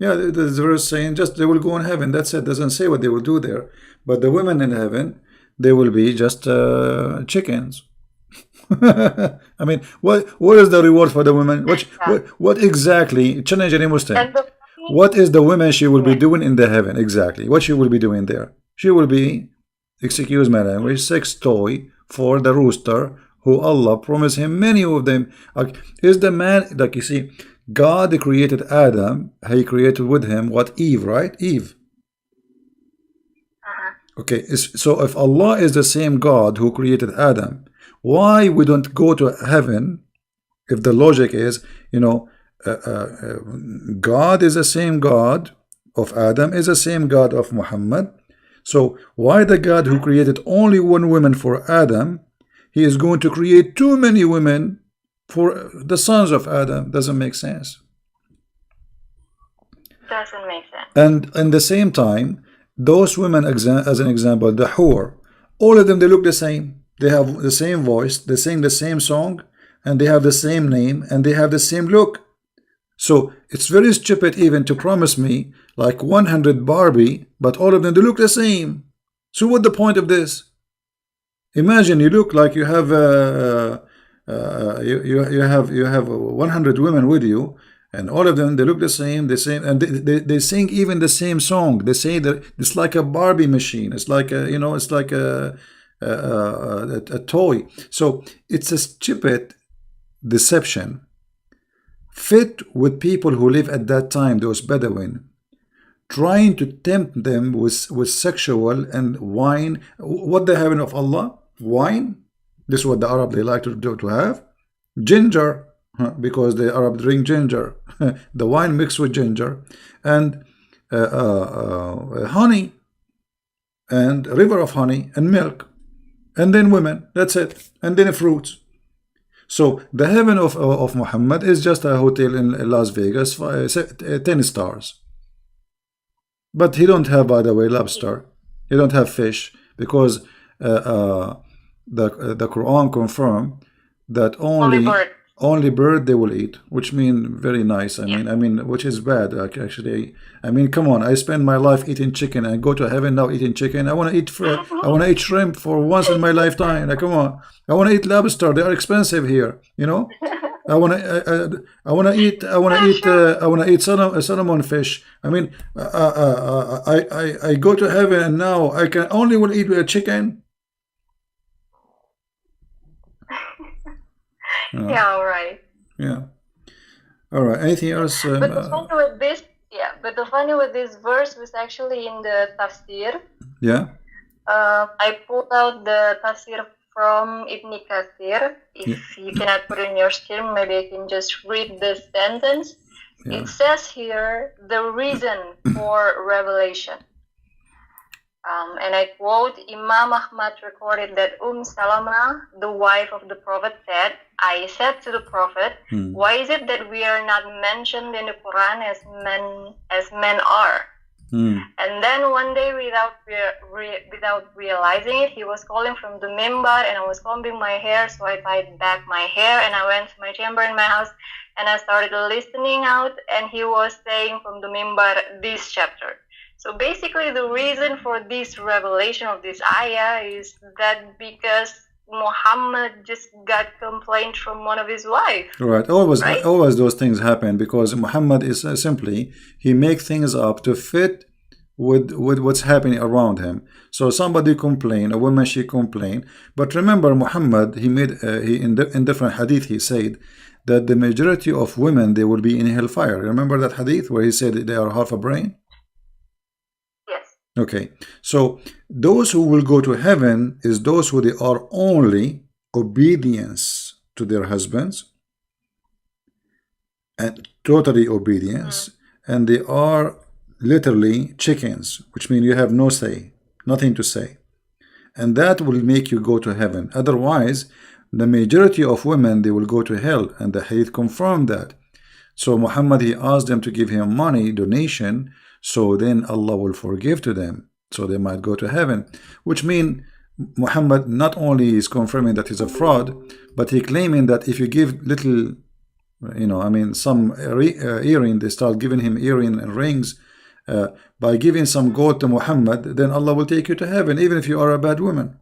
Yeah, there's a verse saying just they will go in heaven. That's it. Doesn't say what they will do there. But the women in heaven, they will be just chickens. I mean, what is the reward for the women? What exactly? Challenge any Muslim. What is the woman she will be doing in the heaven exactly? What she will be doing there? She will be, excuse my language, sex toy for the rooster, who Allah promised him many of them. Is the man, like you see, God created Adam. He created with him what? Eve, right? Eve. Okay, so if Allah is the same God who created Adam, why we don't go to heaven? If the logic is, God is the same God of Adam, is the same God of Muhammad. So why the God who created only one woman for Adam, he is going to create too many women for the sons of Adam? Doesn't make sense. Doesn't make sense. And in the same time, those women, as an example, the Hur, all of them, they look the same. They have the same voice, they sing the same song, and they have the same name, and they have the same look. So it's very stupid even to promise me like 100 Barbie, but all of them, they look the same. So what the point of this? Imagine you look like you have you have 100 women with you, and all of them, they look the same, and they sing even the same song. They say that it's like a Barbie machine. It's like it's like a toy. So it's a stupid deception fit with people who live at that time, those Bedouin, trying to tempt them with sexual and wine. What the heaven of Allah? Wine. This is what the Arab, they like to have. Ginger, because the Arab drink ginger. The wine mixed with ginger, and honey, and a river of honey and milk, and then women. That's it. And then fruits. So the heaven of Muhammad is just a hotel in Las Vegas, 10 stars. But he don't have, by the way, lobster. He don't have fish, because the Quran confirm that only bird they will eat, which mean very nice. I mean, which is bad actually. I mean, come on. I spend my life eating chicken and go to heaven now eating chicken. I want to eat shrimp for once in my lifetime. Like, come on. I want to eat lobster. They are expensive here. I want to eat salmon fish. I mean, I go to heaven and now I can only will eat chicken. Yeah, all right. Yeah. All right. Anything else? But the funny with this, but the funny with this verse was actually in the tafsir. Yeah. I pulled out the tafsir from Ibn Kathir. If you cannot put it in your screen, maybe I can just read the sentence. Yeah. It says here the reason for revelation. And I quote, Imam Ahmad recorded that Salama, the wife of the Prophet, said, I said to the Prophet, why is it that we are not mentioned in the Quran as men are? And then one day, without realizing it, he was calling from the mimbar, and I was combing my hair, so I tied back my hair, and I went to my chamber in my house, and I started listening out, and he was saying from the mimbar this chapter. So basically, the reason for this revelation of this ayah is that because Muhammad just got complaint from one of his wives. Right. Always those things happen because Muhammad is simply, he makes things up to fit with what's happening around him. So somebody complain, a woman, she complain. But remember, Muhammad, he made in different hadith, he said that the majority of women, they will be in hellfire. Remember that hadith where he said they are half a brain? Okay, so those who will go to heaven is those who they are only obedience to their husbands and totally obedience, and they are literally chickens, which means you have no say, nothing to say, and that will make you go to heaven. Otherwise, the majority of women, they will go to hell, and the hadith confirmed that. So Muhammad, he asked them to give him money, donation, so then Allah will forgive to them, so they might go to heaven. Which means Muhammad not only is confirming that he's a fraud, but he claiming that if you give little, some earring, they start giving him earring and rings, by giving some gold to Muhammad, then Allah will take you to heaven, even if you are a bad woman.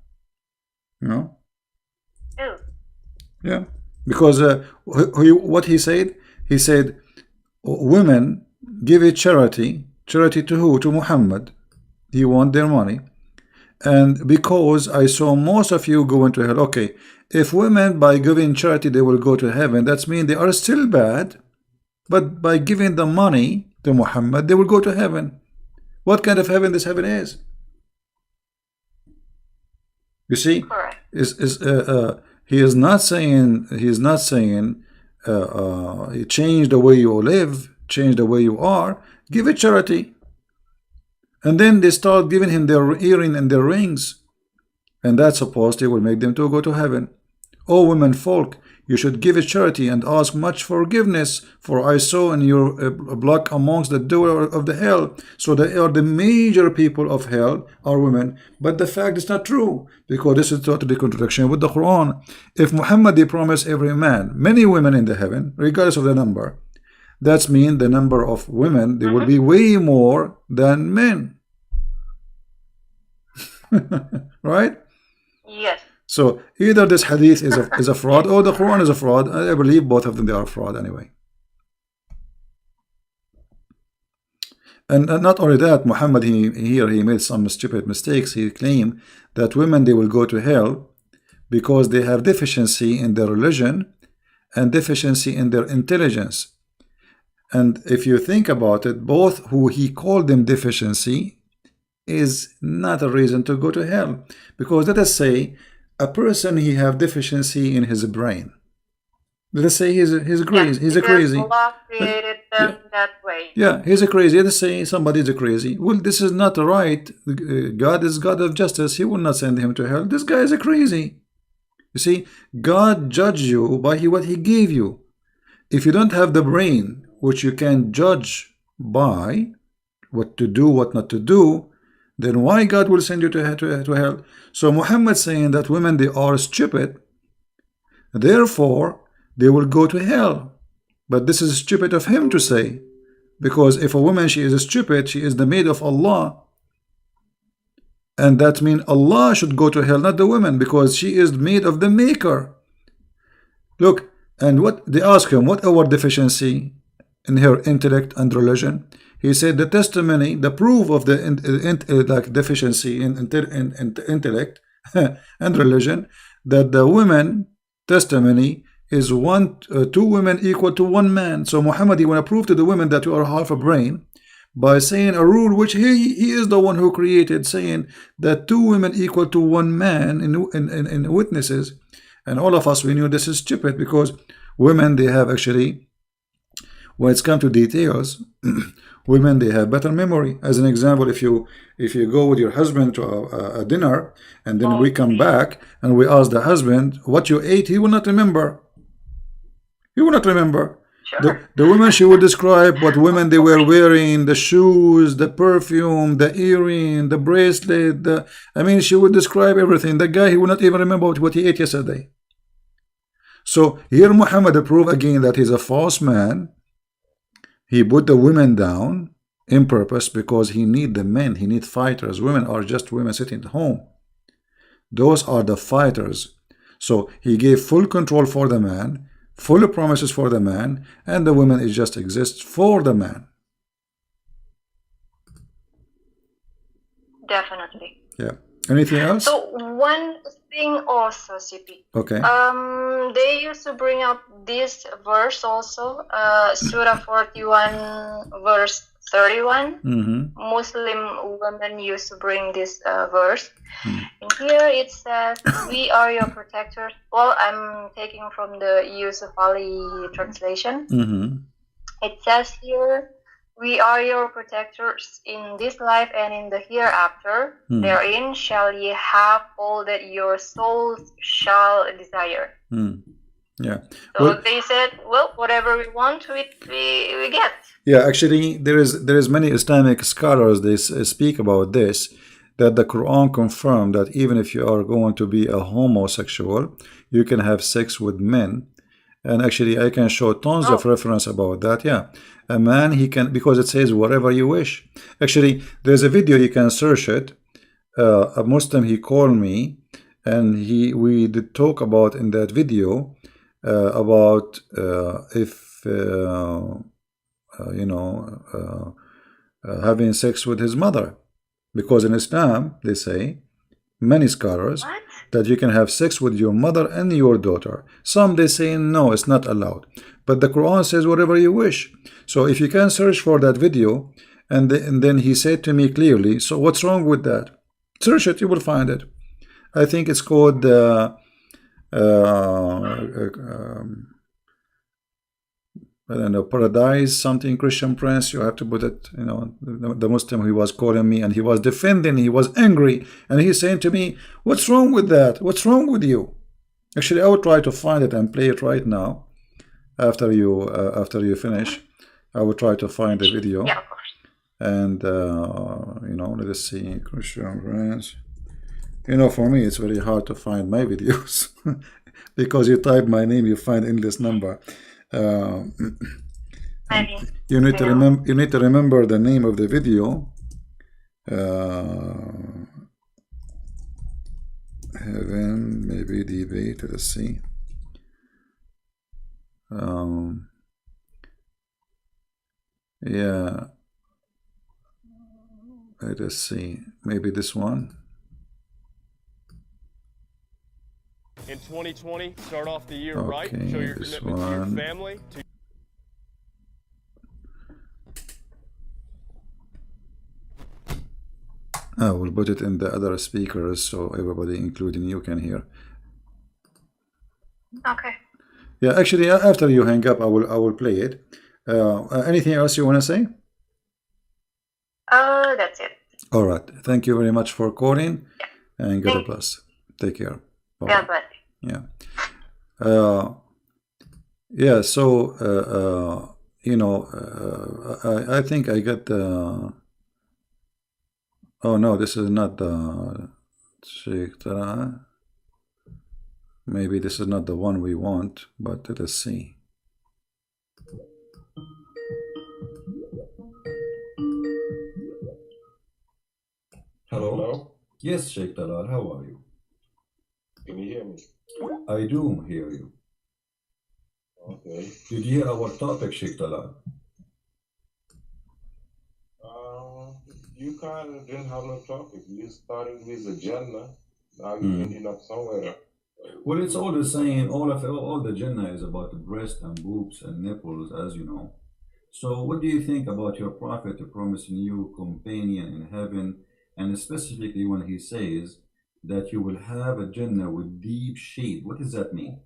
Yeah, because what he said? He said, women give it charity. Charity to who? To Muhammad. He want their money. And because I saw most of you going to hell. Okay, if women by giving charity they will go to heaven, that means they are still bad. But by giving the money to Muhammad, they will go to heaven. What kind of heaven this heaven is? You see, he is not saying change the way you live, change the way you are. Give it charity. And then they start giving him their earring and their rings. And that supposedly will make them to go to heaven. O women folk, you should give it charity and ask much forgiveness, for I saw in your block amongst the door of the hell. So they are the major people of hell are women. But the fact is not true, because this is totally contradiction with the Quran. If Muhammad, he promised every man many women in the heaven, regardless of the number, that means the number of women, they will be way more than men. Right? Yes. So either this hadith is a fraud, or the Quran is a fraud. I believe both of them, they are fraud anyway. And not only that, Muhammad, he made some stupid mistakes. He claimed that women, they will go to hell because they have deficiency in their religion and deficiency in their intelligence. And if you think about it, both who he called them deficiency is not a reason to go to hell. Because let us say a person, he have deficiency in his brain. Let us say he's crazy. He's a crazy. Allah created them that way. Yeah, he's a crazy. Let us say somebody is a crazy. Well, this is not right. God is God of justice. He will not send him to hell. This guy is a crazy. You see, God judged you by what he gave you. If you don't have the brain, which you can judge by what to do, what not to do, then why God will send you to hell? So Muhammad saying that women, they are stupid, therefore they will go to hell. But this is stupid of him to say, because if a woman, she is stupid, she is the maid of Allah, and that means Allah should go to hell, not the woman, because she is maid of the maker. Look, and what they ask him, what our deficiency in her intellect and religion? He said the testimony, the proof of the deficiency in intellect and religion, that the women testimony is two women equal to one man. So Muhammad, you want to prove to the women that you are half a brain by saying a rule which he is the one who created, saying that two women equal to one man in witnesses. And all of us, we knew this is stupid, because women, they have actually, when it's come to details, women, they have better memory. As an example, if you go with your husband to a dinner, and then we come back and we ask the husband what you ate, he will not remember. He will not remember. Sure. The women, she would describe what women they were wearing, the shoes, the perfume, the earring, the bracelet. I mean, she would describe everything. The guy, he would not even remember what he ate yesterday. So here Muhammad proved again that he's a false man. He put the women down in purpose because he need the men. He need fighters. Women are just women sitting at home. Those are the fighters. So he gave full control for the man, full promises for the man, and the women, it just exists for the man. Definitely. Yeah. Anything else? So one thing also, CP. Okay. They used to bring up this verse also, Surah 41, verse 31. Muslim women used to bring this verse. And here it says, "We are your protectors." Well, I'm taking from the Yusuf Ali translation. It says here, "We are your protectors in this life and in the hereafter. Therein shall ye have all that your souls shall desire." Yeah. So Well, they said, well, whatever we want, we get. yeah, actually, there is many Islamic scholars, they speak about this, that the Quran confirmed that even if you are going to be a homosexual, you can have sex with men. And actually, I can show tons of reference about that. Yeah, a man, he can, because it says whatever you wish. Actually, there's a video, you can search it. A Muslim, he called me, and we did talk about in that video about if having sex with his mother, because in Islam they say, many scholars, that you can have sex with your mother and your daughter. Some they say no, it's not allowed, but the Quran says whatever you wish. So if you can search for that video, and then he said to me clearly, so what's wrong with that? Search it, you will find it. I think it's called I don't know, Paradise something, Christian Prince. You have to put it, the Muslim, he was calling me and he was defending, he was angry, and he's saying to me, what's wrong with that? What's wrong with you? Actually, I will try to find it and play it right now. After you finish, I will try to find the video. Yeah, of course. And let us see, Christian Prince. For me, it's very hard to find my videos because you type my name, you find endless number. You need to remember. You need to remember the name of the video. Heaven, maybe debate. Let's see. Yeah. Let us see. Maybe this one. In 2020, start off the year Okay, right, show your this commitment to your one. family, to We'll put it in the other speakers so everybody, including you, can hear. Okay. Yeah, actually, after you hang up, I will play it. Anything else you want to say? That's it. All right. Thank you very much for calling, and God bless. Take care. Bye. God bless. Yeah. Yeah. So I think I got the. Oh no, this is not the Sheikh Tara. Maybe this is not the one we want, but let us see. Hello? Yes, Sheikh Talal, how are you? Can you hear me? I do hear you. Okay. Did you hear our topic, Sheikh Talal? You kind of didn't have no topic. You started with the Jannah. Now you're ending up somewhere Well, it's all the same. All the Jannah is about breast and boobs and nipples, as you know. So, what do you think about your prophet promising you companion in heaven, and specifically when he says that you will have a Jannah with deep shade? What does that mean?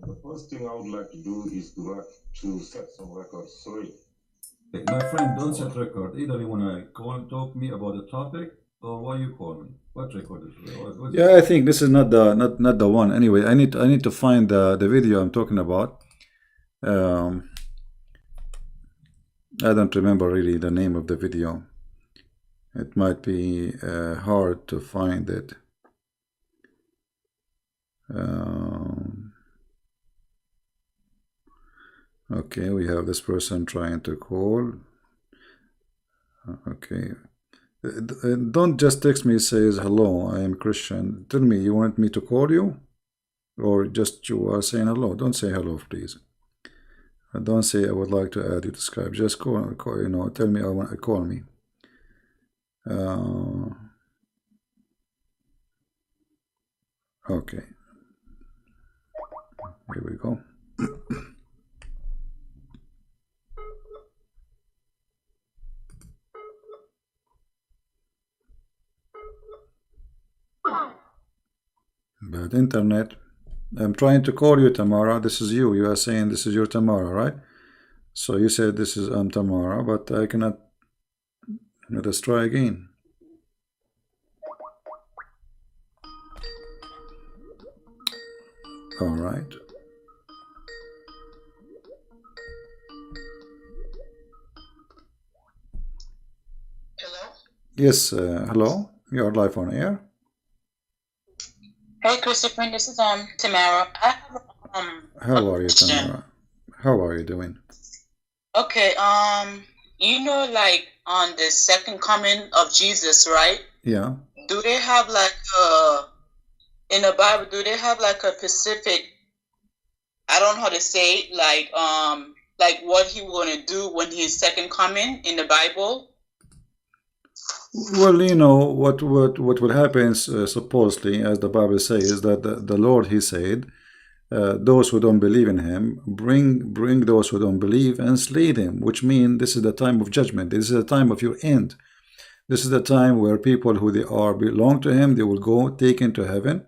The first thing I would like to do is to set some records straight. My friend, don't set record. Either you want to talk me about the topic, or why you call me. What record is it? What is Yeah, I think this is not the one. Anyway, I need to find the video I'm talking about. I don't remember really the name of the video. It might be hard to find it. Okay, we have this person trying to call. Okay. Don't just text me, says hello, I am Christian. Tell me, you want me to call you? Or just you are saying hello? Don't say hello, please. Don't say I would like to add you to Skype. Just call you know, tell me I want to call me. Okay. Here we go. Bad internet. I'm trying to call you, Tamara. This is you. You are saying this is your Tamara, right? So you said this is Tamara, but I cannot. Let us try again. All right. Hello? Yes, hello. You are live on air. Hey, Christopher, this is Tamara. I have How are you, Tamara? How are you doing? Okay, you know, like on the second coming of Jesus, right? Yeah. Do they have like in the Bible? Do they have like a specific? I don't know how to say it, like what he gonna do when he's second coming in the Bible? Well, you know what will happen supposedly, as the Bible says, that the Lord, He said, those who don't believe in Him, bring those who don't believe and slay them. Which means this is the time of judgment. This is the time of your end. This is the time where people who they are belong to Him, they will go taken to heaven,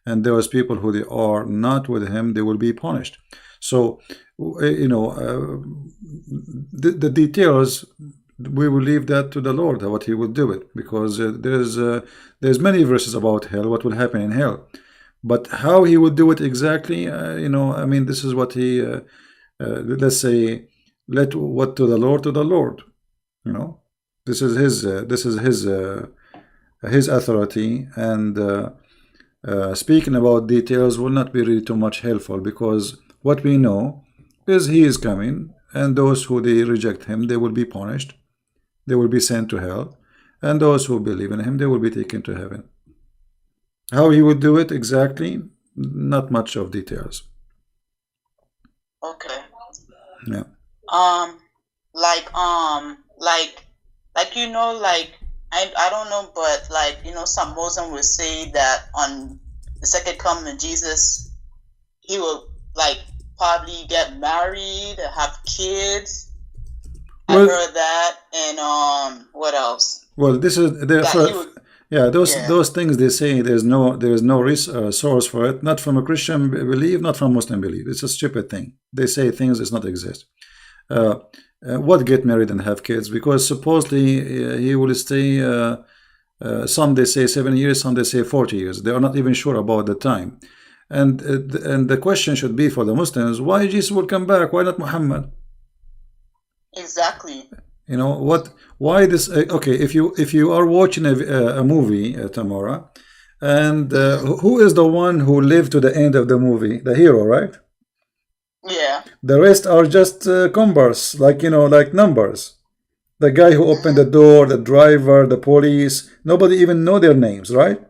and those people who they are not with Him, they will be punished. So, you know, the details, we will leave that to the Lord, what He will do it, because there's many verses about hell, what will happen in hell, but how He will do it exactly, you know, I mean, this is what He, let's say, let what to the Lord, you know, this is His authority, and speaking about details will not be really too much helpful, because what we know is He is coming, and those who they reject Him, they will be punished. They will be sent to hell, and those who believe in Him, they will be taken to heaven. How He would do it exactly, not much of details. Okay. Yeah. Like you know, like I don't know, but like you know, some Muslim will say that on the second coming of Jesus, He will like probably get married, have kids. Well, I heard that, and what else? Well, this is yeah, those things they say there is no source for it, not from a Christian belief, not from Muslim belief. It's a stupid thing. They say things does not exist. What get married and have kids? Because supposedly he will stay. Some they say 7 years, some they say 40 years. They are not even sure about the time. And the question should be for the Muslims: why Jesus will come back? Why not Muhammad? Exactly. You know what? Why this? Okay, if you are watching a movie, Tamara, and who is the one who lived to the end of the movie? The hero, right? Yeah. The rest are just numbers, like you know, like numbers. The guy who opened the door, the driver, the police. Nobody even know their names, right?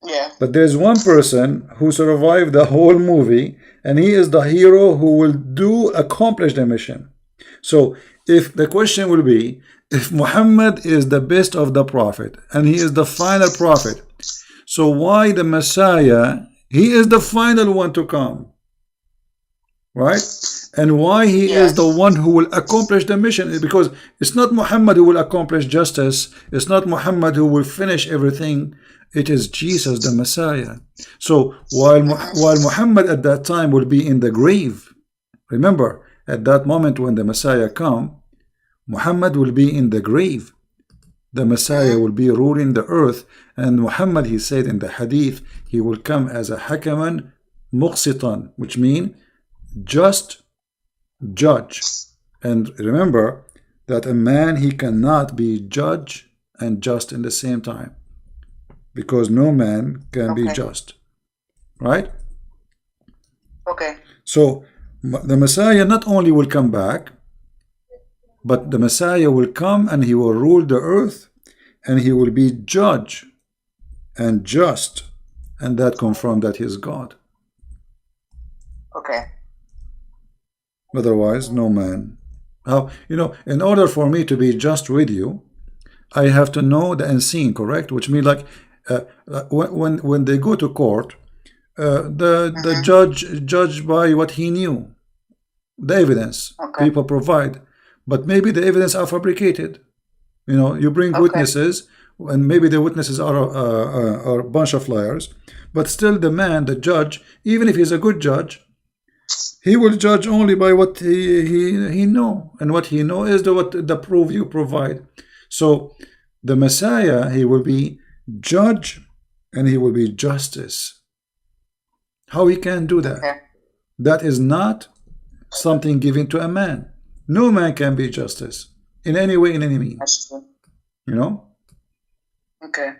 Yeah. But there's one person who survived the whole movie, and he is the hero who will accomplish the mission. So if the question will be, if Muhammad is the best of the prophet and he is the final prophet, So why the Messiah? He is the final one to come, right? And why he is the one who will accomplish the mission? Because it's not Muhammad who will accomplish justice. It's not Muhammad who will finish everything. It is Jesus, the Messiah. So while Muhammad at that time will be in the grave, remember, at that moment when the Messiah come, Muhammad will be in the grave. The Messiah will be ruling the earth. And Muhammad, he said in the hadith, he will come as a hakaman muqsitan, which means just judge. And remember that a man, he cannot be judge and just in the same time, because no man can be just, right? Okay. So the Messiah not only will come back, but the Messiah will come and he will rule the earth, and he will be judge and just, and that confirm that he is God. Okay. Otherwise, no man. How, you know, in order for me to be just with you, I have to know the unseen, correct? Which means like when they go to court, the judge by what he knew, the evidence people provide, but maybe the evidence are fabricated. You know, you bring witnesses, and maybe the witnesses are a bunch of liars, but still the man, the judge, even if he's a good judge, he will judge only by what he know, and what he know is the proof you provide. So the Messiah, he will be judge and he will be justice. How he can do that? That is not something given to a man. No man can be justice in any way, in any means. That's true. You know? Okay.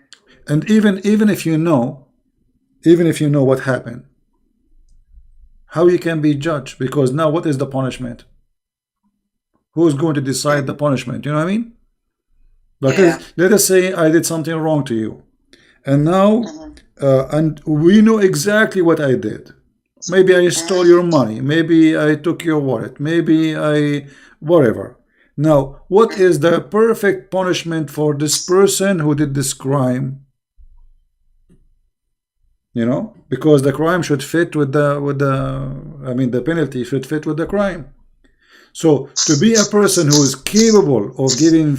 And even if you know what happened, how you can be judged? Because now what is the punishment? Who's going to decide the punishment? You know what I mean? Because let us say I did something wrong to you, and now and we know exactly what I did. Maybe I stole your money, maybe I took your wallet, maybe I whatever. Now, what is the perfect punishment for this person who did this crime? You know, because the crime should fit with the penalty should fit with the crime. So to be a person who is capable of giving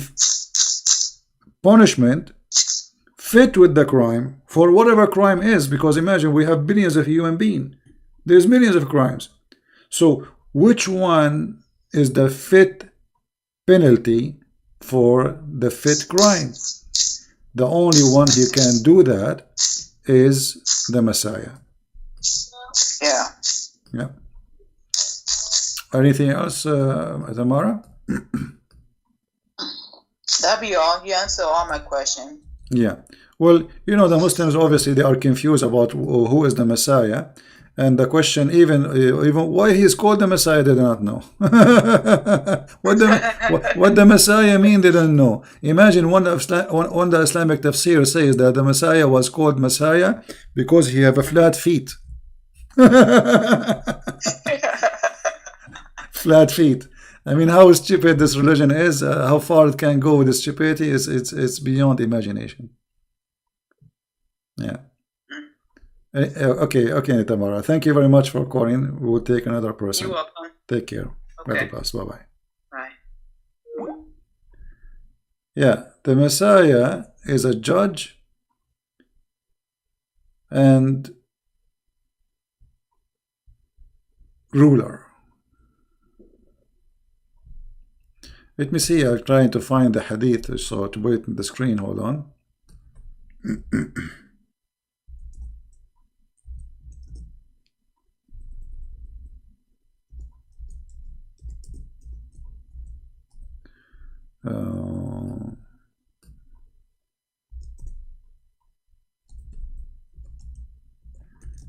punishment fit with the crime for whatever crime is, because imagine we have billions of human beings, there's millions of crimes. So which one is the fit penalty for the fit crime? The only one who can do that is the Messiah. Yeah. Yeah. Anything else, Tamara? That'd be all. You answered all my questions. Yeah. Well, you know, the Muslims obviously they are confused about who is the Messiah, and the question even why he is called the Messiah they do not know. what the Messiah mean they don't know. Imagine one the Islamic tafsir says that the Messiah was called Messiah because he have a flat feet. Flat feet. I mean, how stupid this religion is, how far it can go with the stupidity is it's beyond imagination. Yeah. Okay, Tamara. Thank you very much for calling. We will take another person. You're welcome. Take care. Okay. Bye-bye. Bye. Yeah, the Messiah is a judge and ruler. Let me see. I'm trying to find the hadith, so to wait on the screen. Hold on.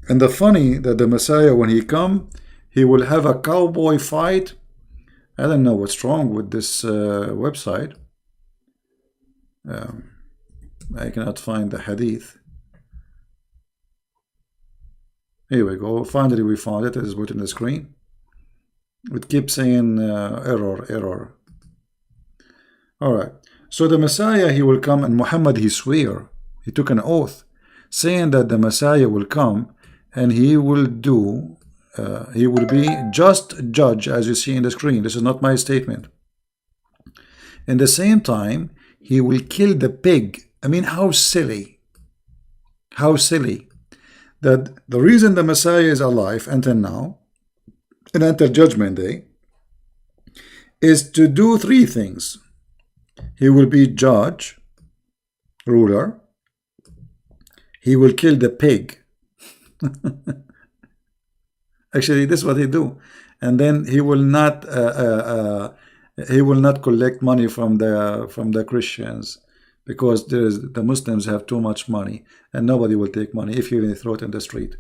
And the funny that the Messiah, when he come, he will have a cowboy fight. I don't know what's wrong with this website. I cannot find the hadith. Here we go. Finally, we found it. It is put in the screen. It keeps saying error. All right. So the Messiah, he will come, and Muhammad, he swear. He took an oath saying that the Messiah will come and he will do, he will be just judge, as you see in the screen. This is not my statement. In the same time, he will kill the pig. I mean, how silly. How silly. That the reason the Messiah is alive until now, and until Judgment Day, is to do three things. He will be judge, ruler. He will kill the pig. Actually, this is what he do. And then he will not collect money from the Christians, because the Muslims have too much money and nobody will take money if you even throw it in the street.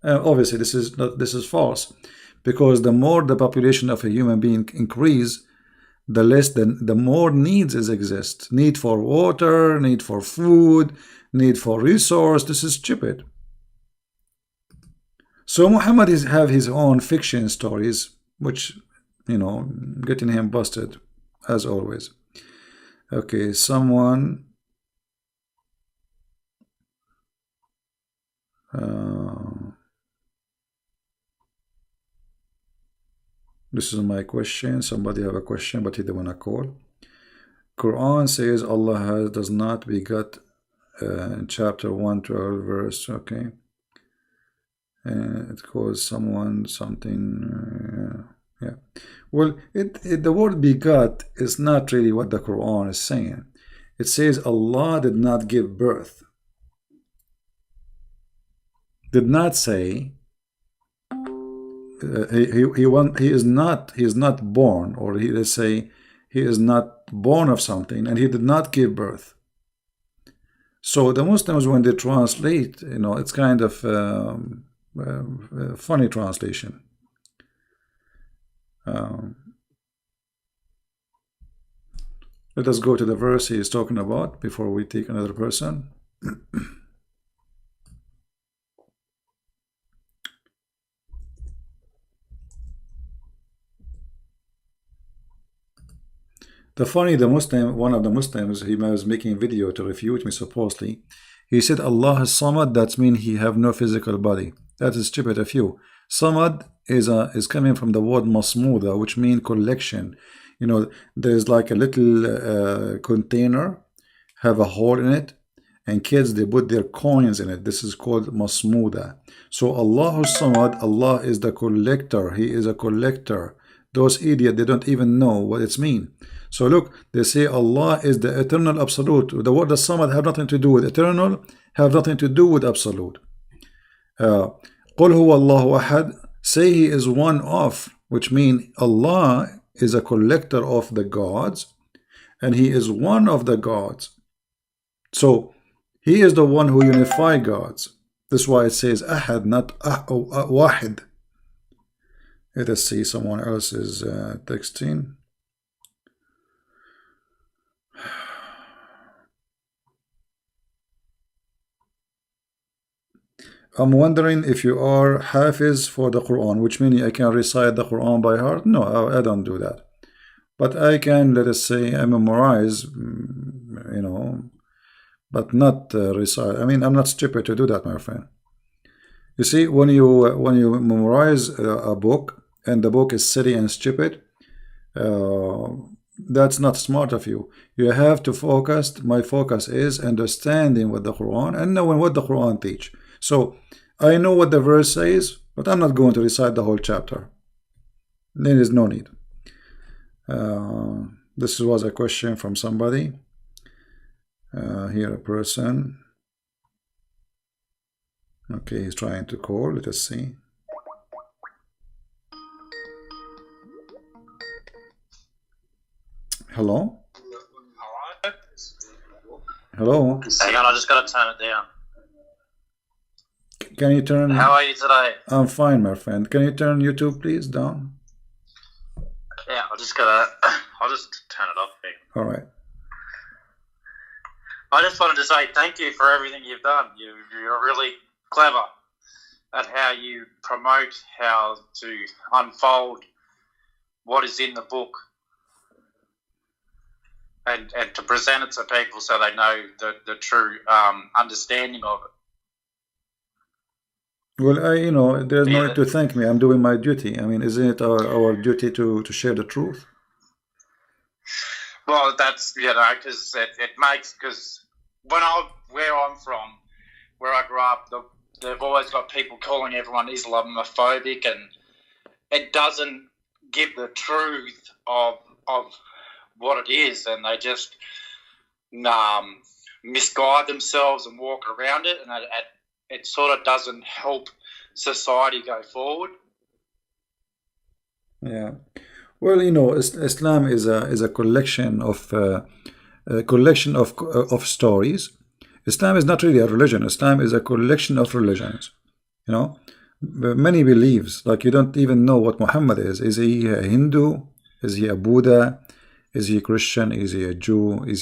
Obviously, this is false, because the more the population of a human being increase, the less the more needs exist. Need for water, need for food, need for resource. This is stupid. So Muhammad have his own fiction stories, which, you know, getting him busted as always. Okay, someone this is my question. Somebody have a question, but he didn't want to call. Quran says Allah does not begot in chapter 112 verse. Okay, it calls someone something. Yeah. Well, the word begot is not really what the Quran is saying. It says Allah did not give birth. Did not say he is not born, or they say he is not born of something, and he did not give birth. So the Muslims, when they translate, you know, it's kind of funny translation. Let us go to the verse he is talking about before we take another person. One of the Muslims, he was making a video to refute me supposedly. He said Allah is Samad, that means he have no physical body. That is stupid of you. Samad is coming from the word masmuda, which means collection. You know, there's like a little container, have a hole in it, and kids, they put their coins in it. This is called masmuda. So Allah Samad, Allah is the collector. He is a collector. Those idiots, they don't even know what it's mean. So look, they say Allah is the eternal absolute. The word Samad have nothing to do with eternal, have nothing to do with absolute. Qul huwa Allahu ahad, say he is one of, which means Allah is a collector of the gods, and he is one of the gods. So he is the one who unify gods. That's why it says ahad, not wahid. Let us see, someone else is texting. I'm wondering if you are Hafiz for the Quran, which means I can recite the Quran by heart. No, I don't do that. But I can, let us say, I memorize, you know, but not recite. I mean, I'm not stupid to do that, my friend. You see, when you memorize a book and the book is silly and stupid, that's not smart of you. You have to focus. My focus is understanding what the Quran and knowing what the Quran teach. So I know what the verse says, but I'm not going to recite the whole chapter. There is no need. This was a question from somebody. Here a person. Okay, he's trying to call. Let us see. Hello? Hello? Hang on, I just got to turn it down. Can you turn... How are you today? I'm fine, my friend. Can you turn YouTube, please, down? Yeah, I'll just turn it off here. All right. I just wanted to say thank you for everything you've done. You're really clever at how you promote how to unfold what is in the book and to present it to people so they know the true understanding of it. Well, there's no need to thank me. I'm doing my duty. I mean, isn't it our duty to share the truth? Well, that's, because it makes, because where I'm from, where I grew up, they've always got people calling everyone Islamophobic, and it doesn't give the truth of what it is, and they just misguide themselves and walk around it, and it sort of doesn't help society go forward. Yeah. Well, Islam is a collection of stories. Islam is not really a religion. Islam is a collection of religions. Many beliefs, like you don't even know what Muhammad is. Is he a Hindu? Is he a Buddha? Is he a Christian? Is he a Jew? Is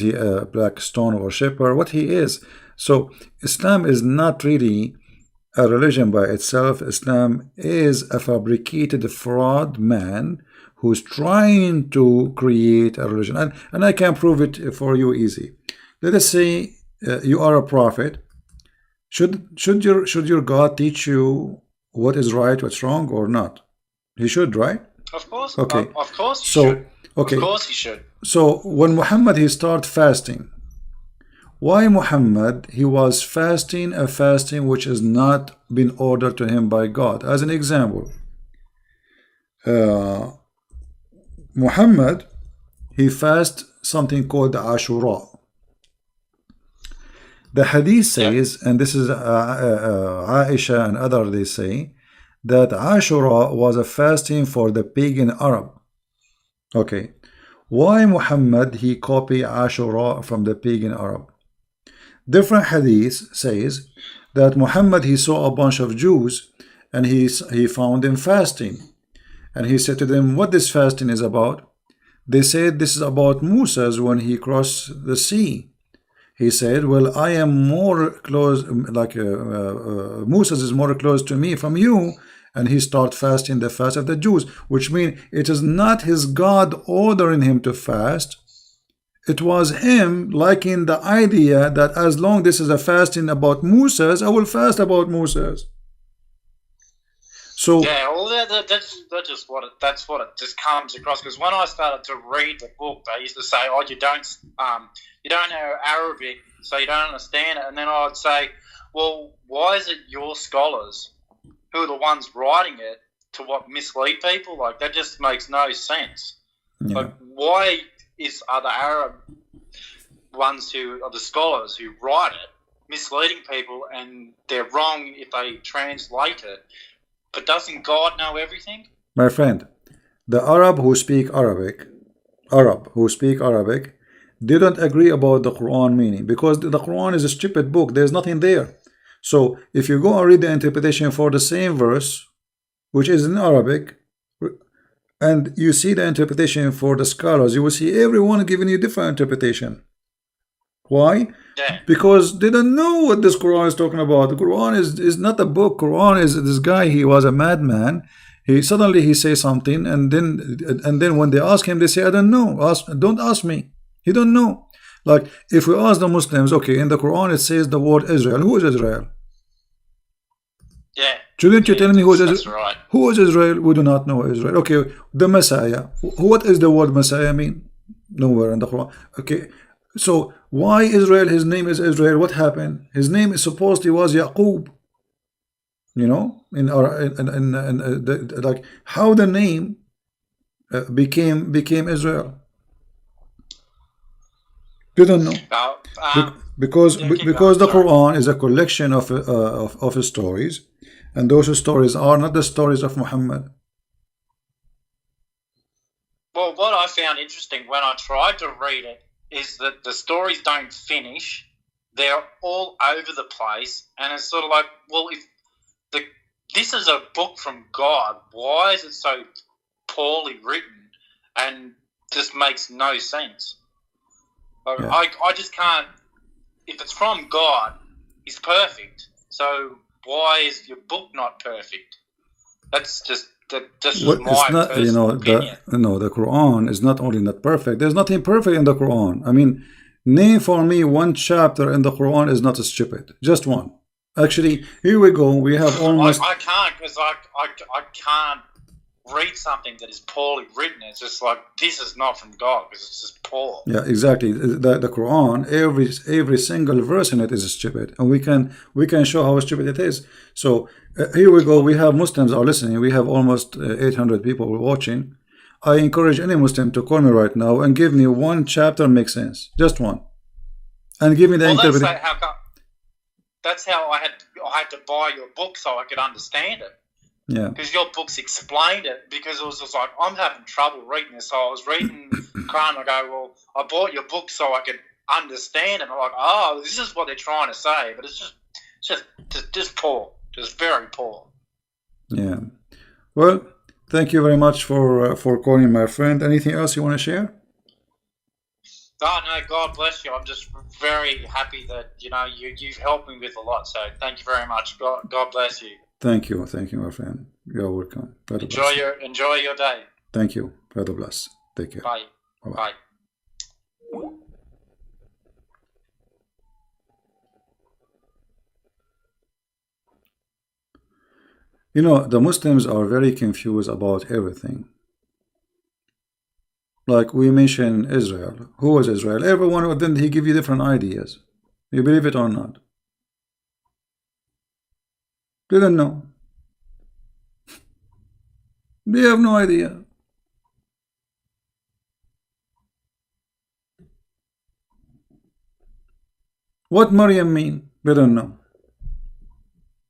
he a black stone worshipper? What he is. So Islam is not really a religion by itself. Islam is a fabricated fraud man who's trying to create a religion. And I can prove it for you easy. Let us say you are a prophet. Should your God teach you what is right, what's wrong, or not? He should, right? Of course. Okay. Of course he should. Okay. Of course he should. So when Muhammad he started fasting, why Muhammad he was fasting a fasting which has not been ordered to him by God? As an example, Muhammad he fasted something called Ashura. The hadith says, and this is Aisha and others, they say that Ashura was a fasting for the pagan Arab. Okay, why Muhammad he copied Ashura from the pagan Arab? Different hadith says that Muhammad he saw a bunch of Jews and he found them fasting, and he said to them, what this fasting is about? They said this is about Moses when he crossed the sea. He said, well, I am more close, like Moses is more close to me from you. And he started fasting the fast of the Jews, which means it is not his God ordering him to fast. It was him liking the idea that as long this is a fasting about Moses, I will fast about Moses. So yeah, well, that's what it just comes across. Because when I started to read the book, they used to say, "Oh, you don't know Arabic, so you don't understand it." And then I would say, "Well, why is it your scholars who are the ones writing it to mislead people? Like that just makes no sense. Yeah. Like why are the Arab ones who are the scholars who write it misleading people, and they're wrong if they translate it? But doesn't God know everything?" My friend, the Arab who speak Arabic, they don't agree about the Quran meaning, because the Quran is a stupid book. There's nothing there. So if you go and read the interpretation for the same verse, which is in Arabic, and you see the interpretation for the scholars, you will see everyone giving you different interpretation. Why? Yeah. Because they don't know what this Quran is talking about. The Quran is not a book. Quran is this guy. He was a madman. He suddenly says something, and then when they ask him, they say, "I don't know. Don't ask me." He don't know. Like if we ask the Muslims, okay, in the Quran it says the word Israel. Who is Israel? Yeah. Shouldn't you tell me who is Israel? That's right. Who is Israel? We do not know Israel. Okay, the Messiah. What is the word Messiah mean? Nowhere in the Quran. Okay, so why Israel? His name is Israel. What happened? His name is supposedly was Yaqub. You know, like how the name became Israel. You don't know. Because the Quran is a collection of stories, and those stories are not the stories of Muhammad. Well, what I found interesting when I tried to read it is that the stories don't finish. They're all over the place, and it's sort of like, well, if this is a book from God, why is it so poorly written and just makes no sense? Like, Yeah. I just can't. If it's from God, He's perfect. So why is your book not perfect? That's just Well, my it's not, personal opinion. the Quran is not only not perfect. There's nothing perfect in the Quran. I mean, name for me one chapter in the Quran is not stupid. Just one. Actually, here we go. We have almost. I can't because I can't read something that is poorly written. It's just like this is not from God because it's just poor. Yeah, exactly. The Quran, every single verse in it is stupid, and we can show how stupid it is. So here we go. We have Muslims are listening. We have almost 800 people watching. I encourage any Muslim to call me right now and give me one chapter makes sense, just one, and give me the interpretation. That's how I had to buy your book so I could understand it. Yeah. Because your books explained it. Because it was just like I'm having trouble reading this. So I was reading Quran. I go, well, I bought your book so I could understand it. I'm like, oh, this is what they're trying to say, but it's just poor, just very poor. Yeah. Well, thank you very much for calling, my friend. Anything else you want to share? Oh no, God bless you. I'm just very happy that you've helped me with a lot. So thank you very much. God bless you. Thank you, my friend. You're welcome. Enjoy your day. Thank you. God bless. Take care. Bye. Bye. You know, the Muslims are very confused about everything. Like we mentioned Israel. Who was Israel? Everyone of them, he give you different ideas. You believe it or not? Didn't know. They have no idea. What Maryam mean? They don't know.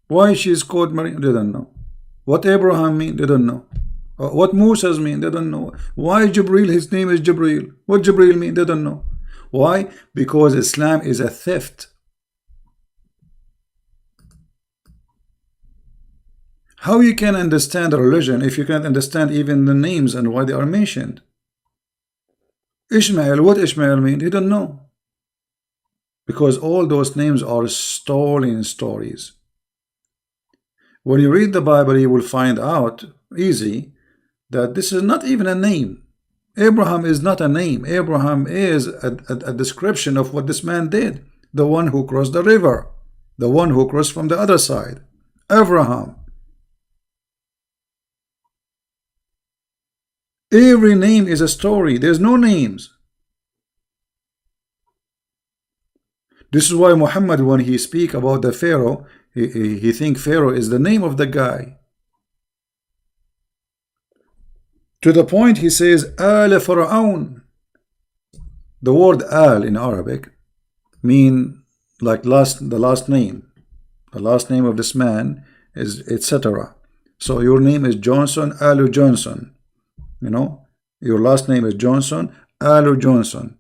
Why she is called Maryam? They don't know. What Abraham mean? They don't know. What Moses mean? They don't know. Why Jibril? His name is Jibril. What Jibril mean? They don't know. Why? Because Islam is a theft. How you can understand a religion if you can't understand even the names and why they are mentioned? Ishmael, what Ishmael mean? He don't know. Because all those names are stolen stories. When you read the Bible, you will find out easy that this is not even a name. Abraham is not a name. Abraham is a description of what this man did. The one who crossed the river. The one who crossed from the other side. Abraham. Every name is a story. There's no names. This is why Muhammad, when he speak about the Pharaoh, he think Pharaoh is the name of the guy. To the point he says, Al Fir'aun. The word Al in Arabic mean like the last name. The last name of this man is etc. So your name is Johnson, Alu Johnson. You know, your last name is Johnson, Alu Johnson.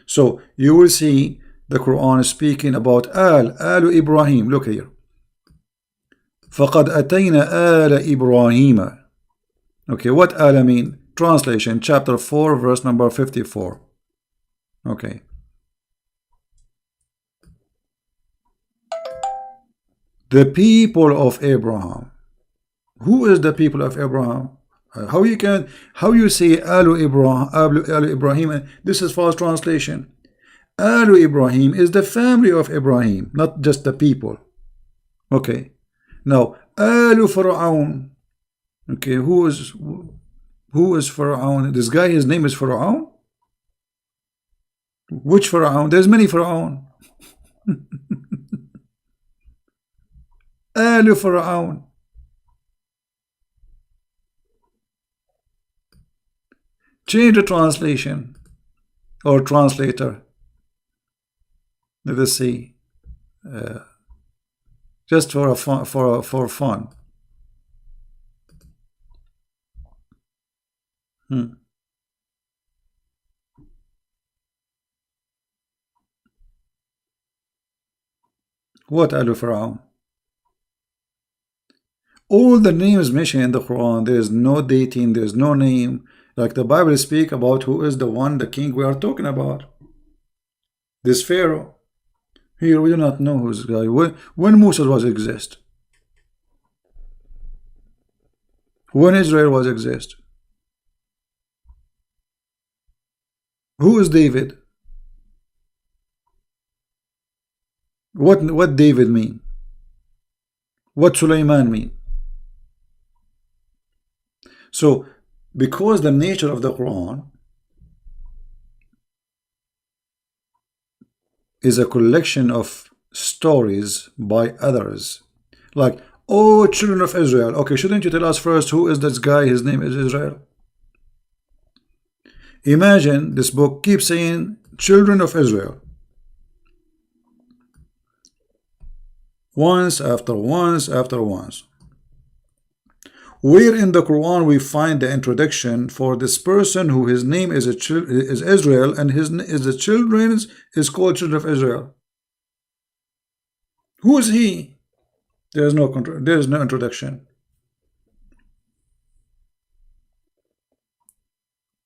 So you will see the Quran is speaking about Alu Ibrahim. Look here. فَقَدْ أَتَيْنَا آلَ إِبْرَاهِيمَ. Okay, what Ala mean? Translation, chapter 4, verse number 54. Okay. The people of Abraham. Who is the people of Abraham? How you say Alu Ibrahim? This is false translation. Alu Ibrahim is the family of Ibrahim, not just the people. Okay. Now, Alu Fir'aun. Okay, who is Fir'aun? This guy, his name is Fir'aun? Which Fir'aun? There's many Fir'aun. Alu Fir'aun. Change the translation or translator. Let us see. Just for fun. What Alu Fir'aun? All the names mentioned in the Quran, there is no dating, there is no name. Like the Bible speak about who is the one, the king we are talking about. This Pharaoh. Here we do not know who's the guy. When Moses was exist. When Israel was exist. Who is David? What David mean? What Sulaiman mean? So, because the nature of the Quran is a collection of stories by others, like, oh, children of Israel. Okay, shouldn't you tell us first who is this guy? His name is Israel. Imagine this book keeps saying children of Israel, once after once after once. Where in the Quran we find the introduction for this person who his name is Israel, and the children's is called children of Israel? Who is he? There is no introduction.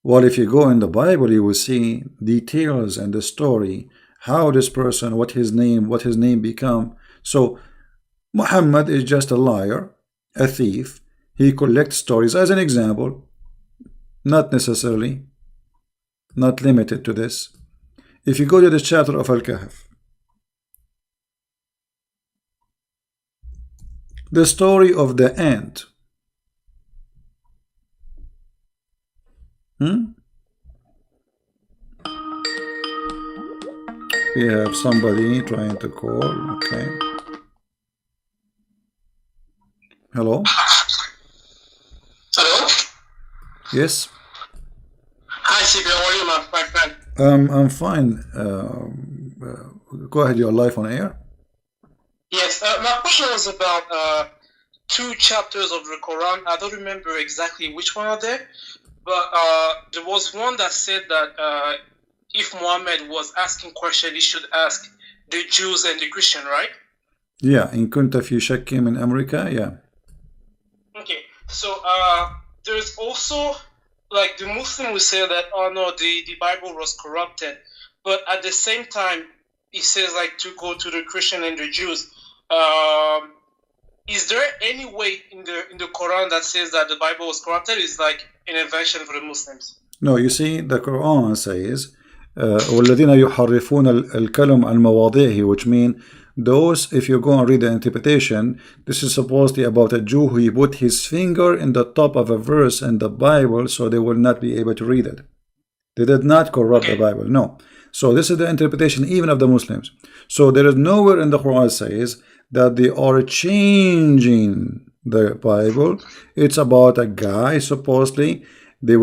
Well, if you go in the Bible, you will see details and the story, how this person, what his name become. So Muhammad is just a liar, a thief. He collects stories as an example, not necessarily, not limited to this. If you go to the chapter of Al-Kahf, the story of the ant. We have somebody trying to call. Okay. Hello? Hello? Yes? Hi, CB. How are you, my friend? I'm fine. Go ahead, you're live on air. Yes, my question was about two chapters of the Quran. I don't remember exactly which one are there, but there was one that said that if Muhammad was asking questions, he should ask the Jews and the Christian, right? Yeah, in kunta fi shakkin min America, yeah. Okay, so there's also, like, the Muslim will say that, oh no, the Bible was corrupted, but at the same time, he says, like, to go to the Christian and the Jews. Is there any way in the Quran that says that the Bible was corrupted? It's like an invention for the Muslims. No, you see, the Quran says, وَالَّذِينَ يُحَرِّفُونَ الْكَلِمَ عَنْ مَوَاضِعِهِ, which mean those, if you go and read the interpretation, this is supposedly about a Jew who put his finger in the top of a verse in the Bible so they will not be able to read it. They did not corrupt the Bible, no. So this is the interpretation even of the Muslims. So there is nowhere in the Quran says that they are changing the Bible. It's about a guy, supposedly, they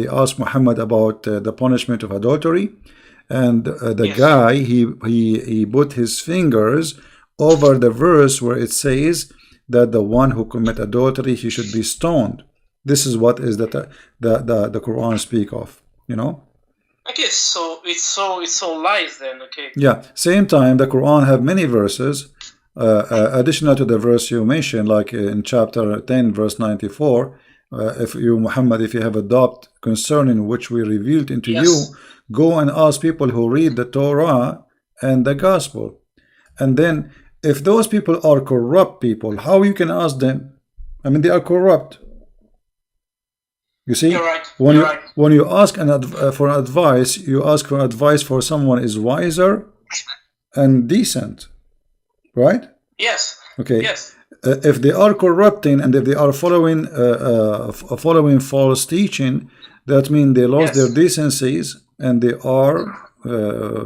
asked Muhammad about the punishment of adultery, and the guy he put his fingers over the verse where it says that the one who commit adultery, he should be stoned. This is what is the Quran speak of, you know. Okay, so it's so lies then. Okay. Yeah. Same time, the Quran have many verses additional to the verse you mentioned, like in chapter 10, verse 94. If you, Muhammad, if you have a doubt concerning which we revealed into you, go and ask people who read the Torah and the Gospel. And then, if those people are corrupt people, how you can ask them? I mean, they are corrupt. You see, when you ask for advice, you ask for advice for someone is wiser and decent, right? Yes. Okay. Yes. If they are corrupting and if they are following false teaching, that means they lost their decencies and they are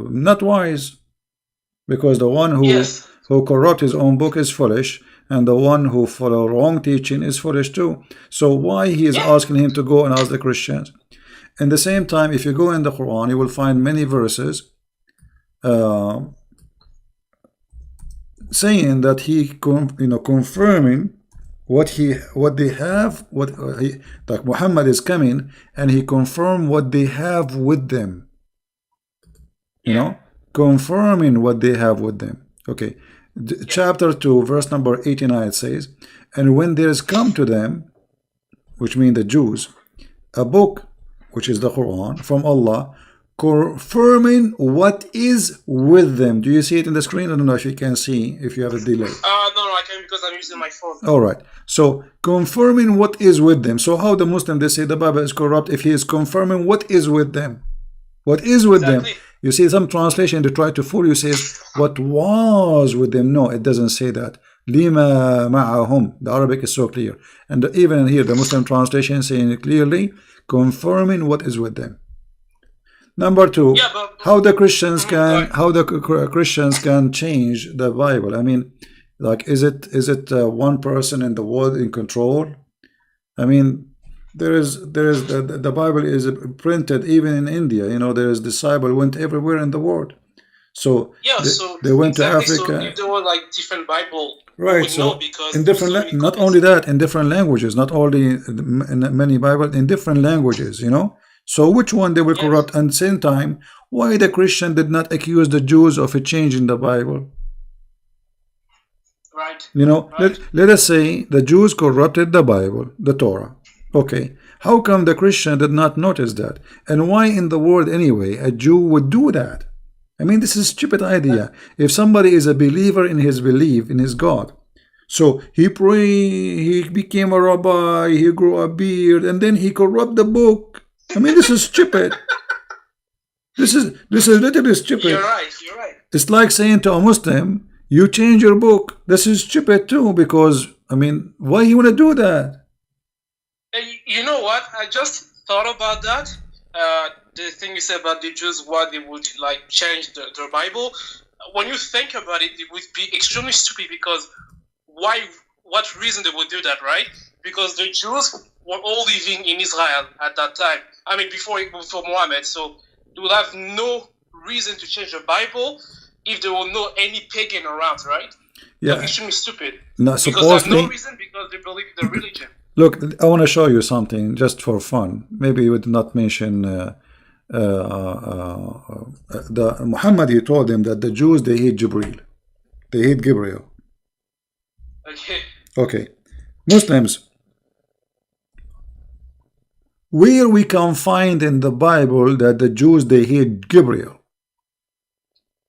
not wise, because the one who corrupt his own book is foolish, and the one who follow wrong teaching is foolish too. So why he is asking him to go and ask the Christians? In the same time, if you go in the Quran, you will find many verses saying that he confirming what they have, like Muhammad is coming and he confirmed what they have with them, you know, confirming what they have with them. Okay, chapter 2 verse number 89, it says, and when there is come to them, which mean the Jews, a book, which is the Quran from Allah, confirming what is with them. Do you see it in the screen? I don't know if you can see, if you have a delay. No, I can't, because I'm using my phone. All right. So confirming what is with them. So how the Muslim, they say the Bible is corrupt if he is confirming what is with them. What is with them? You see some translation, they try to fool you, says what was with them. No, it doesn't say that. لما معهم. The Arabic is so clear, and even here the Muslim translation saying it clearly, confirming what is with them. Number two, Yeah, but how the Christians Mhm, can sorry. how the Christians can change the Bible. I mean, like, is it one person in the world in control? I mean, there is the Bible is printed even in India. You know, there is disciple went everywhere in the world. So Yeah, they, so they went to exactly. So Africa, if there were like different Bible, we right? would know So because in there's different so many not copies. only that, in different languages, not only in many Bible, in different languages. You know, so which one they will Yes. corrupt? And at the same time, why the Christian did not accuse the Jews of a change in the Bible? Right. You know, Right. let us say the Jews corrupted the Bible, the Torah. Okay, how come the Christian did not notice that? And why in the world anyway a Jew would do that? I mean, this is a stupid idea. If somebody is a believer in his belief, in his God, so he he became a rabbi, he grew a beard, and then he corrupt the book. I mean, this is stupid. This is literally stupid. You're right. You're right. It's like saying to a Muslim, you change your book. This is stupid too, because I mean, why you want to do that? You know what? I just thought about that. The thing you said about the Jews, why they would like change the Bible. When you think about it, it would be extremely stupid because why? What reason they would do that, right? Because the Jews were all living in Israel at that time. I mean, before Muhammad, so they would have no reason to change the Bible if there were no any pagan around, right? Yeah. That's extremely stupid. No, Because there's supposedly. no reason because they believe in the religion. Look, I want to show you something just for fun. Maybe you would not mention the Muhammad. He told them that the Jews they hate Jibril, they hate Gabriel. Okay. Okay, Muslims, where we can find in the Bible that the Jews they hate Gabriel?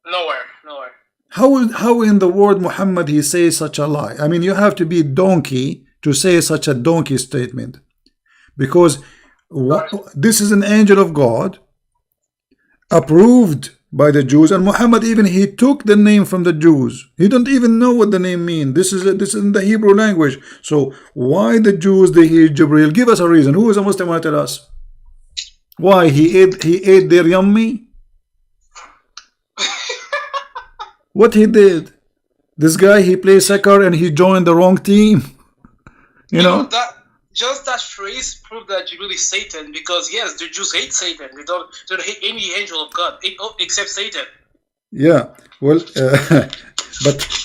Nowhere. Nowhere. How in the world Muhammad he says such a lie? I mean, you have to be donkey to say such a donkey statement, because this is an angel of God approved by the Jews, and Muhammad even he took the name from the Jews. He don't even know what the name means. This is in the Hebrew language. So why the Jews they hate Jibril? Give us a reason. Who is a Muslim want to tell us? Why he ate their yummy? What he did? This guy he plays soccer and he joined the wrong team. You know? That just that phrase proved that Jibril is Satan, because yes, the Jews hate Satan. They don't hate any angel of God except Satan. Yeah. Well,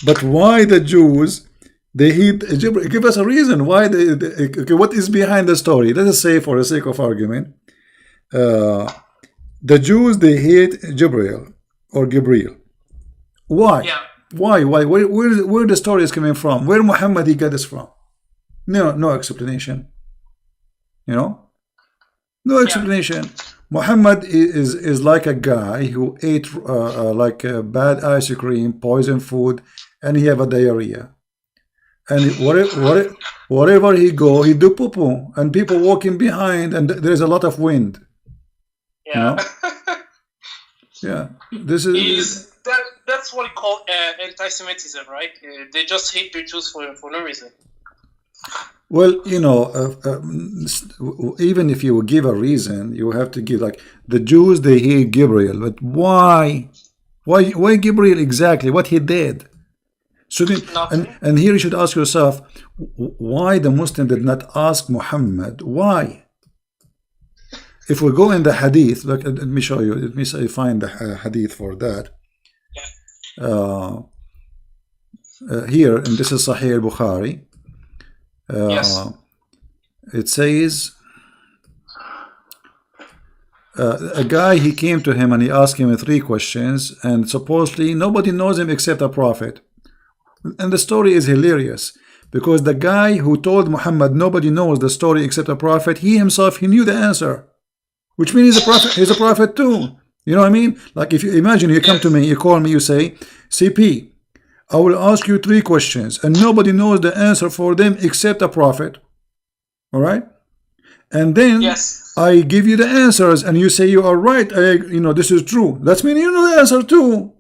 but why the Jews they hate Jibril? Give us a reason why okay, what is behind the story? Let us say, for the sake of argument, the Jews they hate Jibril or Gabriel. Why? Yeah. Why? Where the story is coming from? Where Muhammad he got this from? No explanation. You know, no explanation. Muhammad is like a guy who ate like bad ice cream, poison food, and he have a diarrhea. And wherever he go, he do poo poo, and people walking behind, and there's a lot of wind. Yeah. You know? Yeah. This is. That's what we call anti-Semitism, right? They just hate the Jews for no reason. Well, you know, even if you give a reason, you have to give, like, the Jews they hate Gabriel, but why? Why Gabriel exactly? What he did? So then, and here you should ask yourself, why the Muslim did not ask Muhammad? Why? If we go in the Hadith, look, let me show you. Let me find the Hadith for that. Here, and this is Sahih Bukhari. Yes. It says a guy he came to him and he asked him 3 questions, and supposedly nobody knows him except a prophet. And the story is hilarious because the guy who told Muhammad nobody knows the story except a prophet, he himself he knew the answer, which means he's a prophet too. You know what I mean? Like, if you imagine you come to me, you call me, you say, CP, I will ask you 3 questions and nobody knows the answer for them except a prophet. All right? And then I give you the answers and you say you are right. You know, this is true. That means you know the answer too.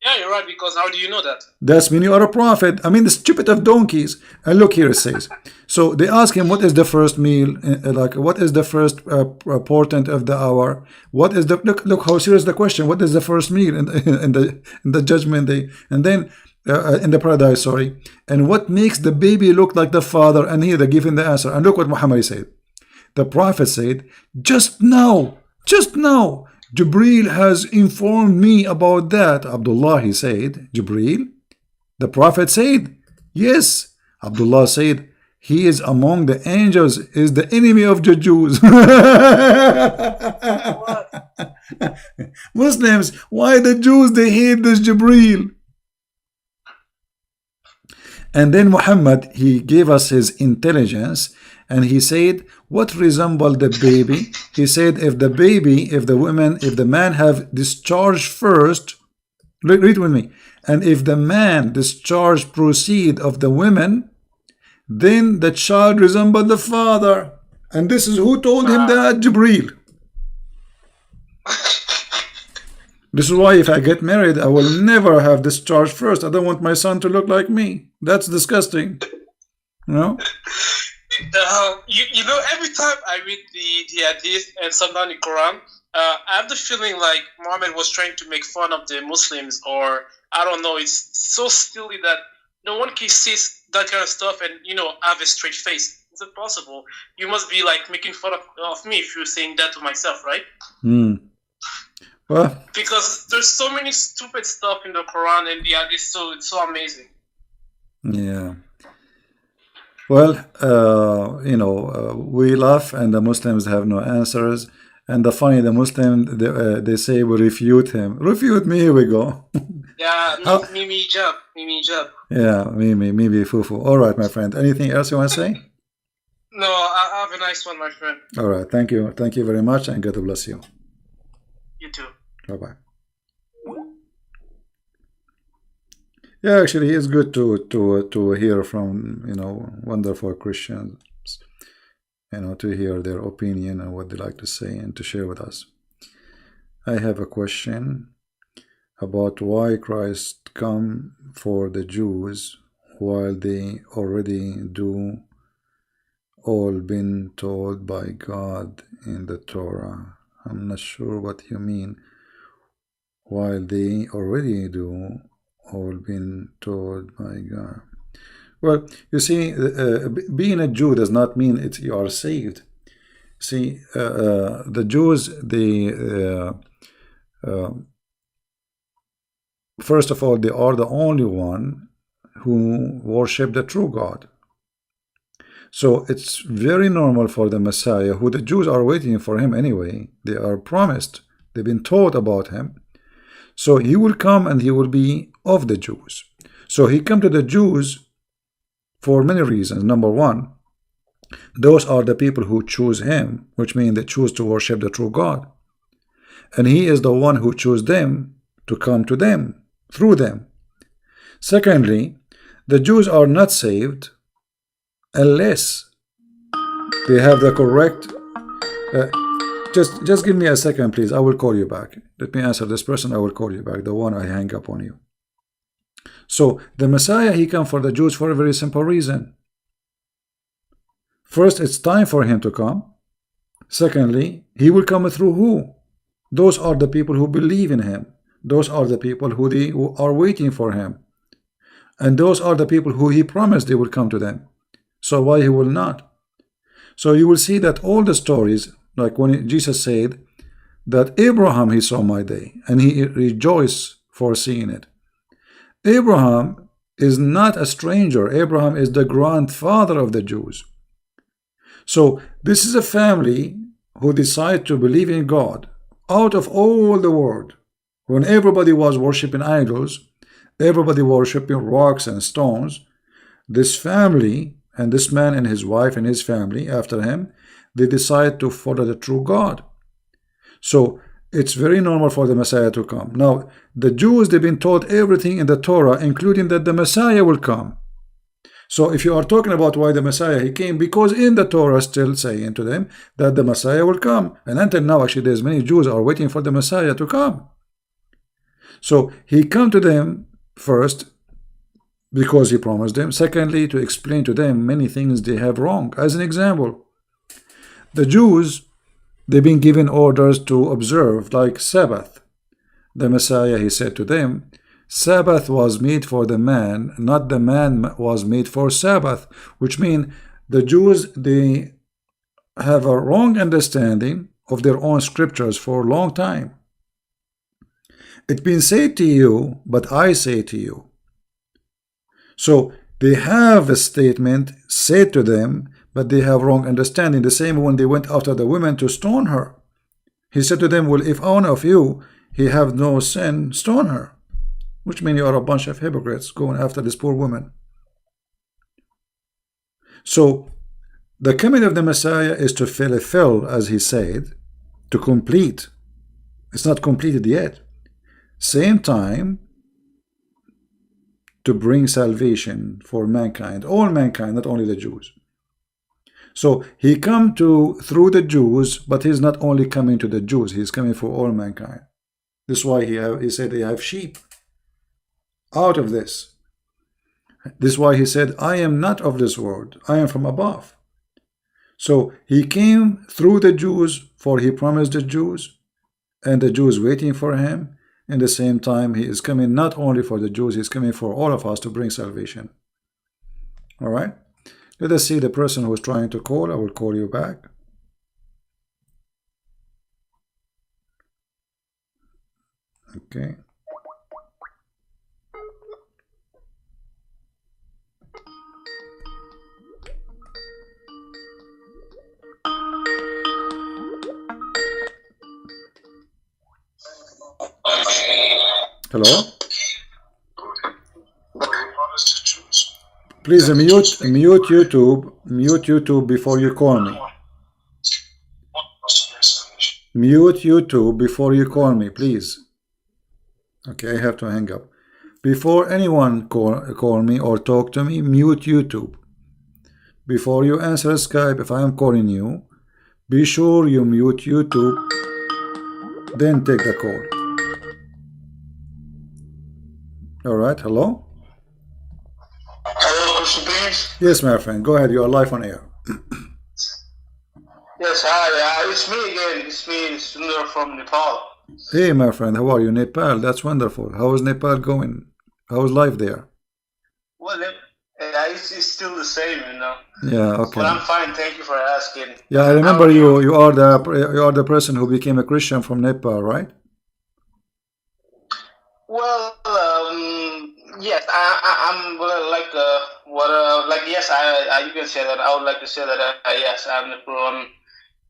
Yeah, you're right, because how do you know that? That's when you are a prophet. I mean, the stupid of donkeys. And look here, it says. So they ask him, what is the first meal? Like, what is the first portent of the hour? What is the look how serious the question? What is the first meal in the judgment day? And then in the paradise, sorry. And what makes the baby look like the father? And here they're giving the answer. And look what Muhammad said. The prophet said, just now, Jibreel has informed me about that. Abdullah, he said, Jibreel? The prophet said, yes. Abdullah said, he is among the angels, is the enemy of the Jews. Muslims, why the Jews, they hate this Jibreel? And then Muhammad, he gave us his intelligence, and he said, what resemble the baby? He said, if the man have discharged first, read with me, and if the man discharge proceed of the women, then the child resemble the father. And this is who told him that? Jibreel. This is why if I get married, I will never have discharge first. I don't want my son to look like me. That's disgusting. You know? You know, every time I read the hadith and sometimes the Quran, I have the feeling like Muhammad was trying to make fun of the Muslims, or I don't know. It's so silly that no one can see that kind of stuff and, you know, have a straight face. Is it possible? You must be like making fun of me if you're saying that to myself, right? Well, because there's so many stupid stuff in the Quran and the hadith, so it's so amazing. Yeah. Well, you know, we laugh and the Muslims have no answers. And the funny, the Muslim, they say we refute him. Refute me, here we go. Yeah, Mimi Jab. Yeah, Mimi Fufu. All right, my friend. Anything else you want to say? No, have a nice one, my friend. All right, thank you. Thank you very much, and God bless you. You too. Bye-bye. Yeah, actually, it's good to hear from, you know, wonderful Christians, you know, to hear their opinion and what they like to say and to share with us. I have a question about why Christ come for the Jews while they already do all been told by God in the Torah. I'm not sure what you mean. While they already do all been told by God. Well, you see, being a Jew does not mean you are saved. See, the Jews, first of all, they are the only one who worship the true God. So it's very normal for the Messiah, who the Jews are waiting for him anyway. They are promised. They've been told about him. So he will come and he will be of the Jews. So he come to the Jews for many reasons. Number one, those are the people who choose him, which means they choose to worship the true God. And he is the one who chose them to come to them, through them. Secondly, the Jews are not saved unless they have the correct... Just give me a second, please. I will call you back. Let me answer this person. I will call you back. The one I hang up on you. So the Messiah, he come for the Jews for a very simple reason. First, it's time for him to come. Secondly, he will come through who? Those are the people who believe in him. Those are the people who are waiting for him. And those are the people who he promised they will come to them. So why he will not? So you will see that all the stories, like when Jesus said that Abraham, he saw my day, and he rejoiced for seeing it. Abraham is not a stranger. Abraham is the grandfather of the Jews. So this is a family who decide to believe in God out of all the world. When everybody was worshiping idols, everybody worshiping rocks and stones, this family and this man and his wife and his family after him, they decide to follow the true God. So it's very normal for the Messiah to come. Now, the Jews, they've been taught everything in the Torah, including that the Messiah will come. So if you are talking about why the Messiah, he came, because in the Torah still saying to them that the Messiah will come. And until now, actually, there's many Jews are waiting for the Messiah to come. So he come to them first because he promised them. Secondly, to explain to them many things they have wrong. As an example, the Jews, they've been given orders to observe, like Sabbath. The Messiah, he said to them, Sabbath was made for the man, not the man was made for Sabbath, which means the Jews, they have a wrong understanding of their own scriptures for a long time. It's been said to you, but I say to you. So they have a statement said to them, but they have wrong understanding. The same when they went after the woman to stone her. He said to them, well, if one of you, he have no sin, stone her. Which means you are a bunch of hypocrites going after this poor woman. So the coming of the Messiah is to fulfill, as he said, to complete. It's not completed yet. Same time, to bring salvation for mankind, all mankind, not only the Jews. So he come through the Jews, but he's not only coming to the Jews, he's coming for all mankind. This is why he said they have sheep out of this. This is why he said, I am not of this world, I am from above. So he came through the Jews, for he promised the Jews, and the Jews waiting for him. In the same time, he is coming not only for the Jews, he's coming for all of us to bring salvation. All right? Let us see the person who is trying to call. I will call you back. Okay. Hello? Please mute YouTube before you call me. Mute YouTube before you call me, please. Okay, I have to hang up. Before anyone call me or talk to me, mute YouTube. Before you answer Skype, if I am calling you, be sure you mute YouTube, then take the call. All right, hello? Hello, Christian Beans. Yes, my friend, go ahead, you are live on air. Yes, hi, it's me again. It's me, Sundar from Nepal. Hey, my friend, how are you? Nepal, that's wonderful. How is Nepal going? How is life there? Well, it's still the same, you know. Yeah, okay. But I'm fine, thank you for asking. Yeah, I remember you. You are the person who became a Christian from Nepal, right? Well, yes, I'm like yes, you can say that. I would like to say that yes, I'm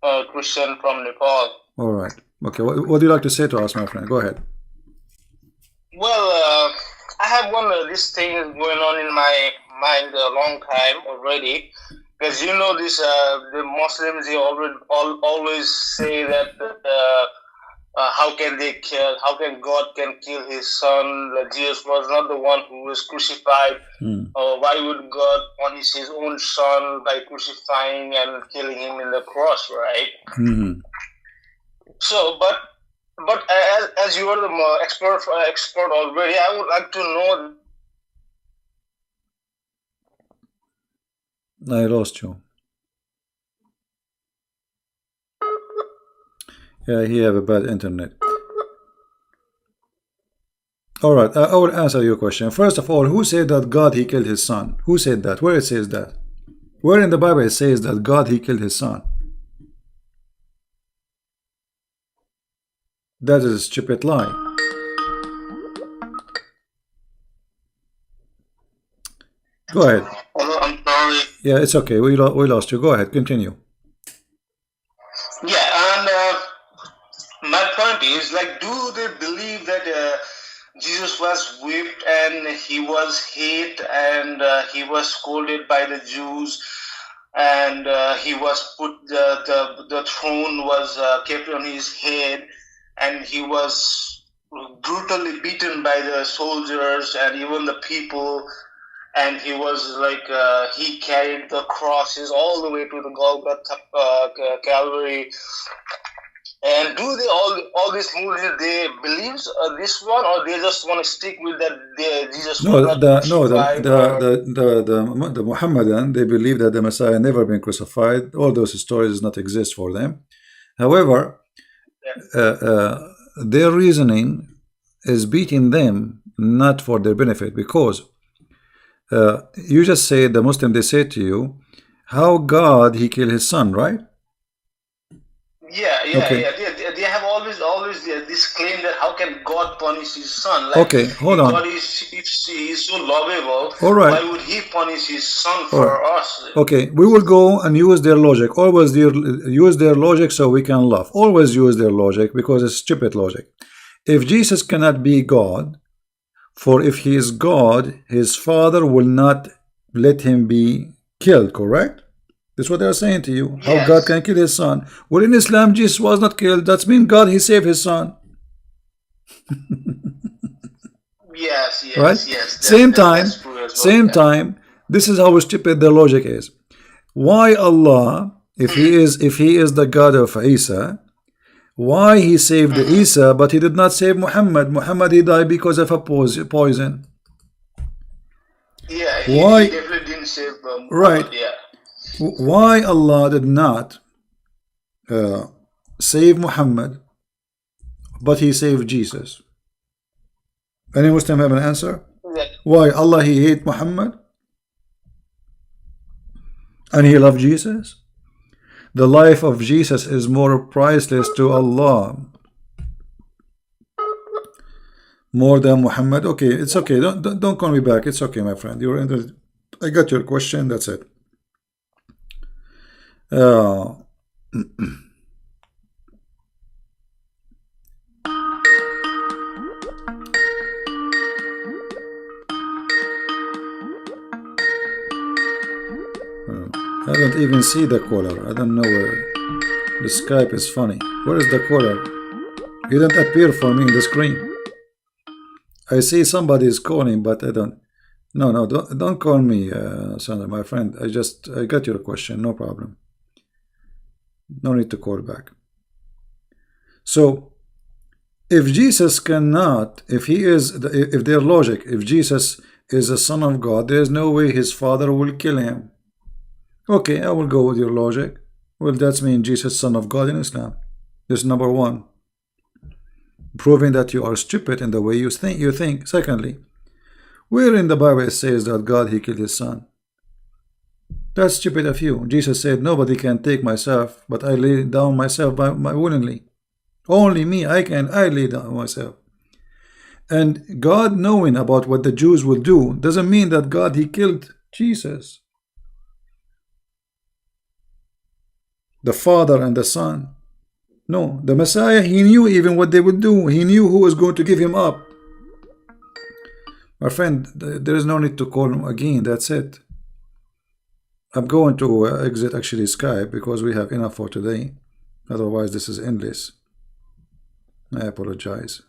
a Christian from Nepal. All right. Okay. What do you like to say to us, my friend? Go ahead. Well, I have one of these things going on in my mind a long time already, because you know this. The Muslims, they always say that. How can God can kill his son? That Jesus was not the one who was crucified. Why would God punish his own son by crucifying and killing him in the cross, right? Mm-hmm. So, but as you are the expert already, I would like to know. I lost you. Yeah, he have a bad internet. All right, I will answer your question. First of all, who said that God, he killed his son? Who said that? Where it says that? Where in the Bible it says that God, he killed his son? That is a stupid lie. Go ahead. I'm sorry. Yeah, it's okay. We lost you. Go ahead. Continue. Yeah, and my point is, like, do they believe that Jesus was whipped and he was hit and he was scolded by the Jews and he was put the throne was kept on his head and he was brutally beaten by the soldiers and even the people, and he was like he carried the crosses all the way to the Golgotha Calvary. And do they all these Muslims they believe this one, or they just want to stick with that Jesus No, was not crucified? the Muhammadan, they believe that the Messiah never been crucified. All those stories does not exist for them. However, their reasoning is beating them not for their benefit, because you just say, the Muslim, they say to you, how God he killed his son, right? Okay. They have always this claim that how can God punish his son? Like, Okay, hold on. God is, if he is so lovable, All right. why would he punish his son for us? Okay, we will go and use their logic. Always use their logic so we can laugh. Always use their logic because it's stupid logic. If Jesus cannot be God, for if he is God, his father will not let him be killed, correct? That's what they're saying to you. How God can kill his son. Well, in Islam, Jesus was not killed. That means God, he saved his son. Yes. Same time, this is how stupid their logic is. Why Allah, if he is the God of Isa, why he saved Isa, but he did not save Muhammad? Muhammad, he died because of a poison. Yeah, why? He definitely didn't save Muhammad. Right. Yeah. Why Allah did not save Muhammad, but he saved Jesus? Any Muslim have an answer? Yeah. Why Allah he hate Muhammad and he loved Jesus? The life of Jesus is more priceless to Allah, more than Muhammad. Okay, it's okay. Don't call me back. It's okay, my friend. I got your question. That's it. I don't even see the caller. I don't know where. The Skype is funny. Where is the caller? He didn't appear for me in the screen. I see somebody is calling, but I don't. No, don't call me, Sandra, my friend. I got your question. No problem. No need to call back. So, if Jesus cannot, if their logic, if Jesus is the Son of God, there is no way his father will kill him. Okay, I will go with your logic. Well, that means Jesus, Son of God in Islam. This is number one. Proving that you are stupid in the way you think. Secondly, where in the Bible it says that God, he killed his son? That's stupid of you. Jesus said, nobody can take myself, but I lay down myself by willingly. Only me, I lay down myself. And God knowing about what the Jews will do doesn't mean that God, he killed Jesus. The Father and the Son. No, the Messiah, he knew even what they would do. He knew who was going to give him up. My friend, there is no need to call him again. That's it. I'm going to exit actually Skype because we have enough for today. Otherwise, this is endless. I apologize.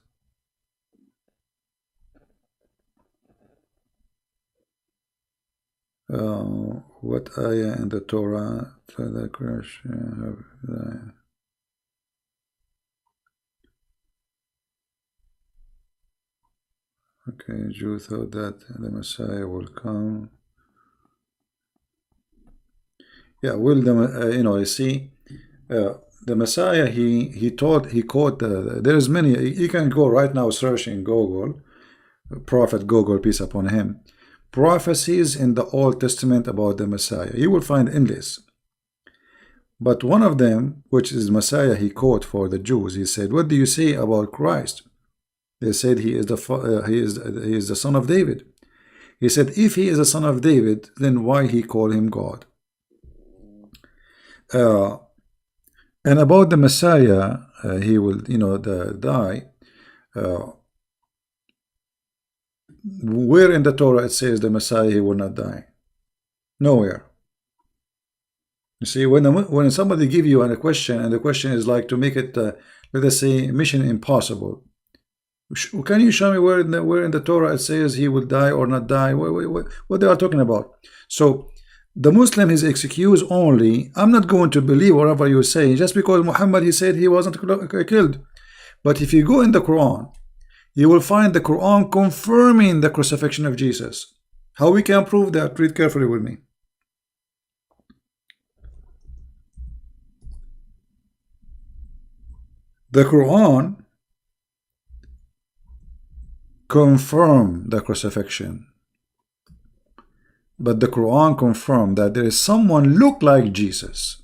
What ayah in the Torah to the Christian? Okay, Jew thought that the Messiah will come. Yeah, will the you see, the Messiah he quote there's many. You can go right now search in Google, Prophet Google, peace upon him, prophecies in the Old Testament about the Messiah. You will find endless. But one of them, which is Messiah, he quote for the Jews. He said, "What do you say about Christ?" They said he is the son of David. He said, if he is the son of David, then why he call him God? And about the Messiah, he will die. Where in the Torah it says the Messiah he will not die? Nowhere. You see, when somebody give you a question, and the question is like to make it, let us say, mission impossible. Can you show me where in the Torah it says he will die or not die? What they are talking about? So The Muslim is excuse only. I'm not going to believe whatever you say just because Muhammad, he said he wasn't killed. But if you go in the Quran, you will find the Quran confirming the crucifixion of Jesus. How we can prove that? Read carefully with me. The Quran confirms the crucifixion, but the Quran confirmed that there is someone look like Jesus.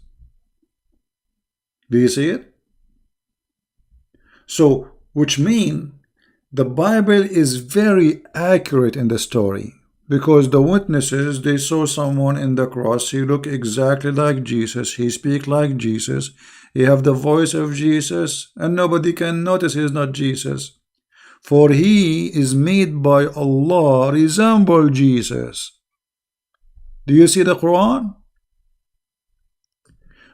Do you see it? So, which means the Bible is very accurate in the story, because the witnesses, they saw someone in the cross. He looked exactly like Jesus. He speak like Jesus. He have the voice of Jesus, and nobody can notice he is not Jesus. For he is made by Allah resemble Jesus. Do you see the Quran?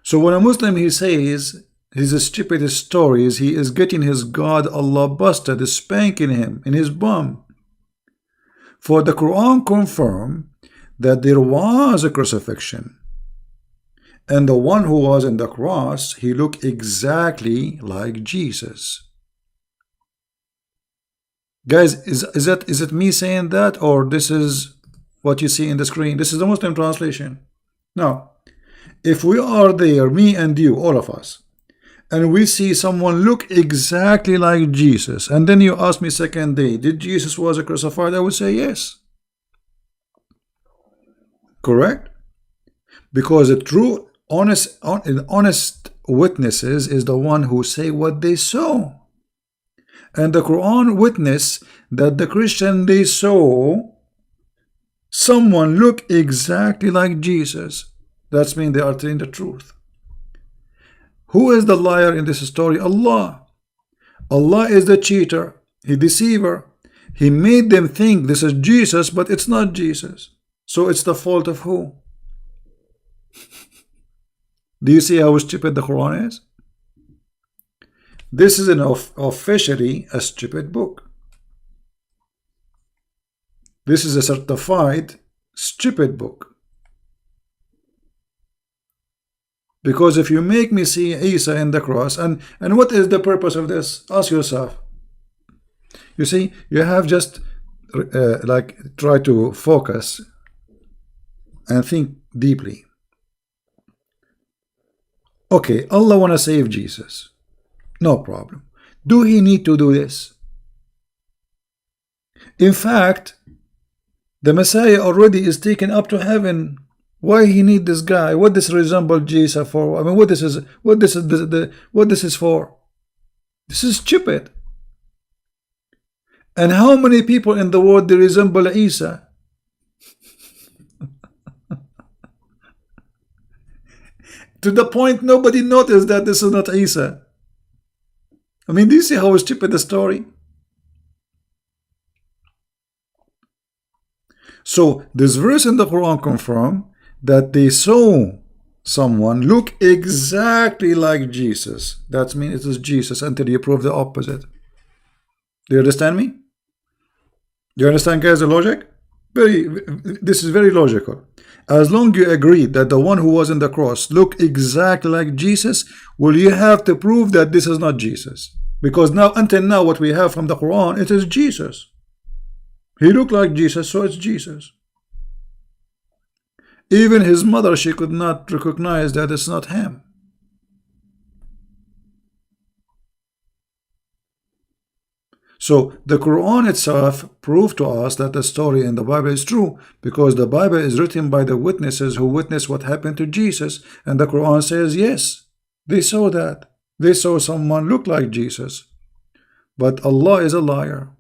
So when a Muslim, he says his stupid stories, he is getting his God Allah busted, spanking him in his bum. For the Quran confirmed that there was a crucifixion, and the one who was in the cross, he looked exactly like Jesus. Guys, is it me saying that, or this is what you see in the screen? This is the Muslim translation. Now, if we are there, me and you, all of us, and we see someone look exactly like Jesus, and then you ask me second day, did Jesus was a crucified? I would say yes. Correct? Because a true, honest witnesses is the one who say what they saw. And the Quran witness that the Christian, they saw someone look exactly like Jesus. That means they are telling the truth. Who is the liar in this story? Allah. Allah is the cheater, he deceiver. He made them think this is Jesus, but it's not Jesus. So it's the fault of who? Do you see how stupid the Quran is? This is officially a stupid book. This is a certified stupid book. Because if you make me see Isa in the cross, and what is the purpose of this? Ask yourself. You see, you have just like try to focus and think deeply. Okay, Allah want to save Jesus. No problem. Do he need to do this? In fact, the Messiah already is taken up to heaven. Why he need this guy? What this resemble Jesus for? I mean, what this is for? This is stupid. And how many people in the world they resemble Isa? To the point nobody noticed that this is not Isa. I mean, do you see how stupid the story? So this verse in the Quran confirm that they saw someone look exactly like Jesus. That means it is Jesus until you prove the opposite. Do you understand me? Do you understand, guys, the logic? This is very logical. As long as you agree that the one who was in the cross looked exactly like Jesus, well, you have to prove that this is not Jesus. Because now, until now, what we have from the Quran, it is Jesus. He looked like Jesus, so it's Jesus. Even his mother, she could not recognize that it's not him. So the Quran itself proved to us that the story in the Bible is true, because the Bible is written by the witnesses who witnessed what happened to Jesus, and the Quran says yes, they saw that. They saw someone look like Jesus. But Allah is a liar.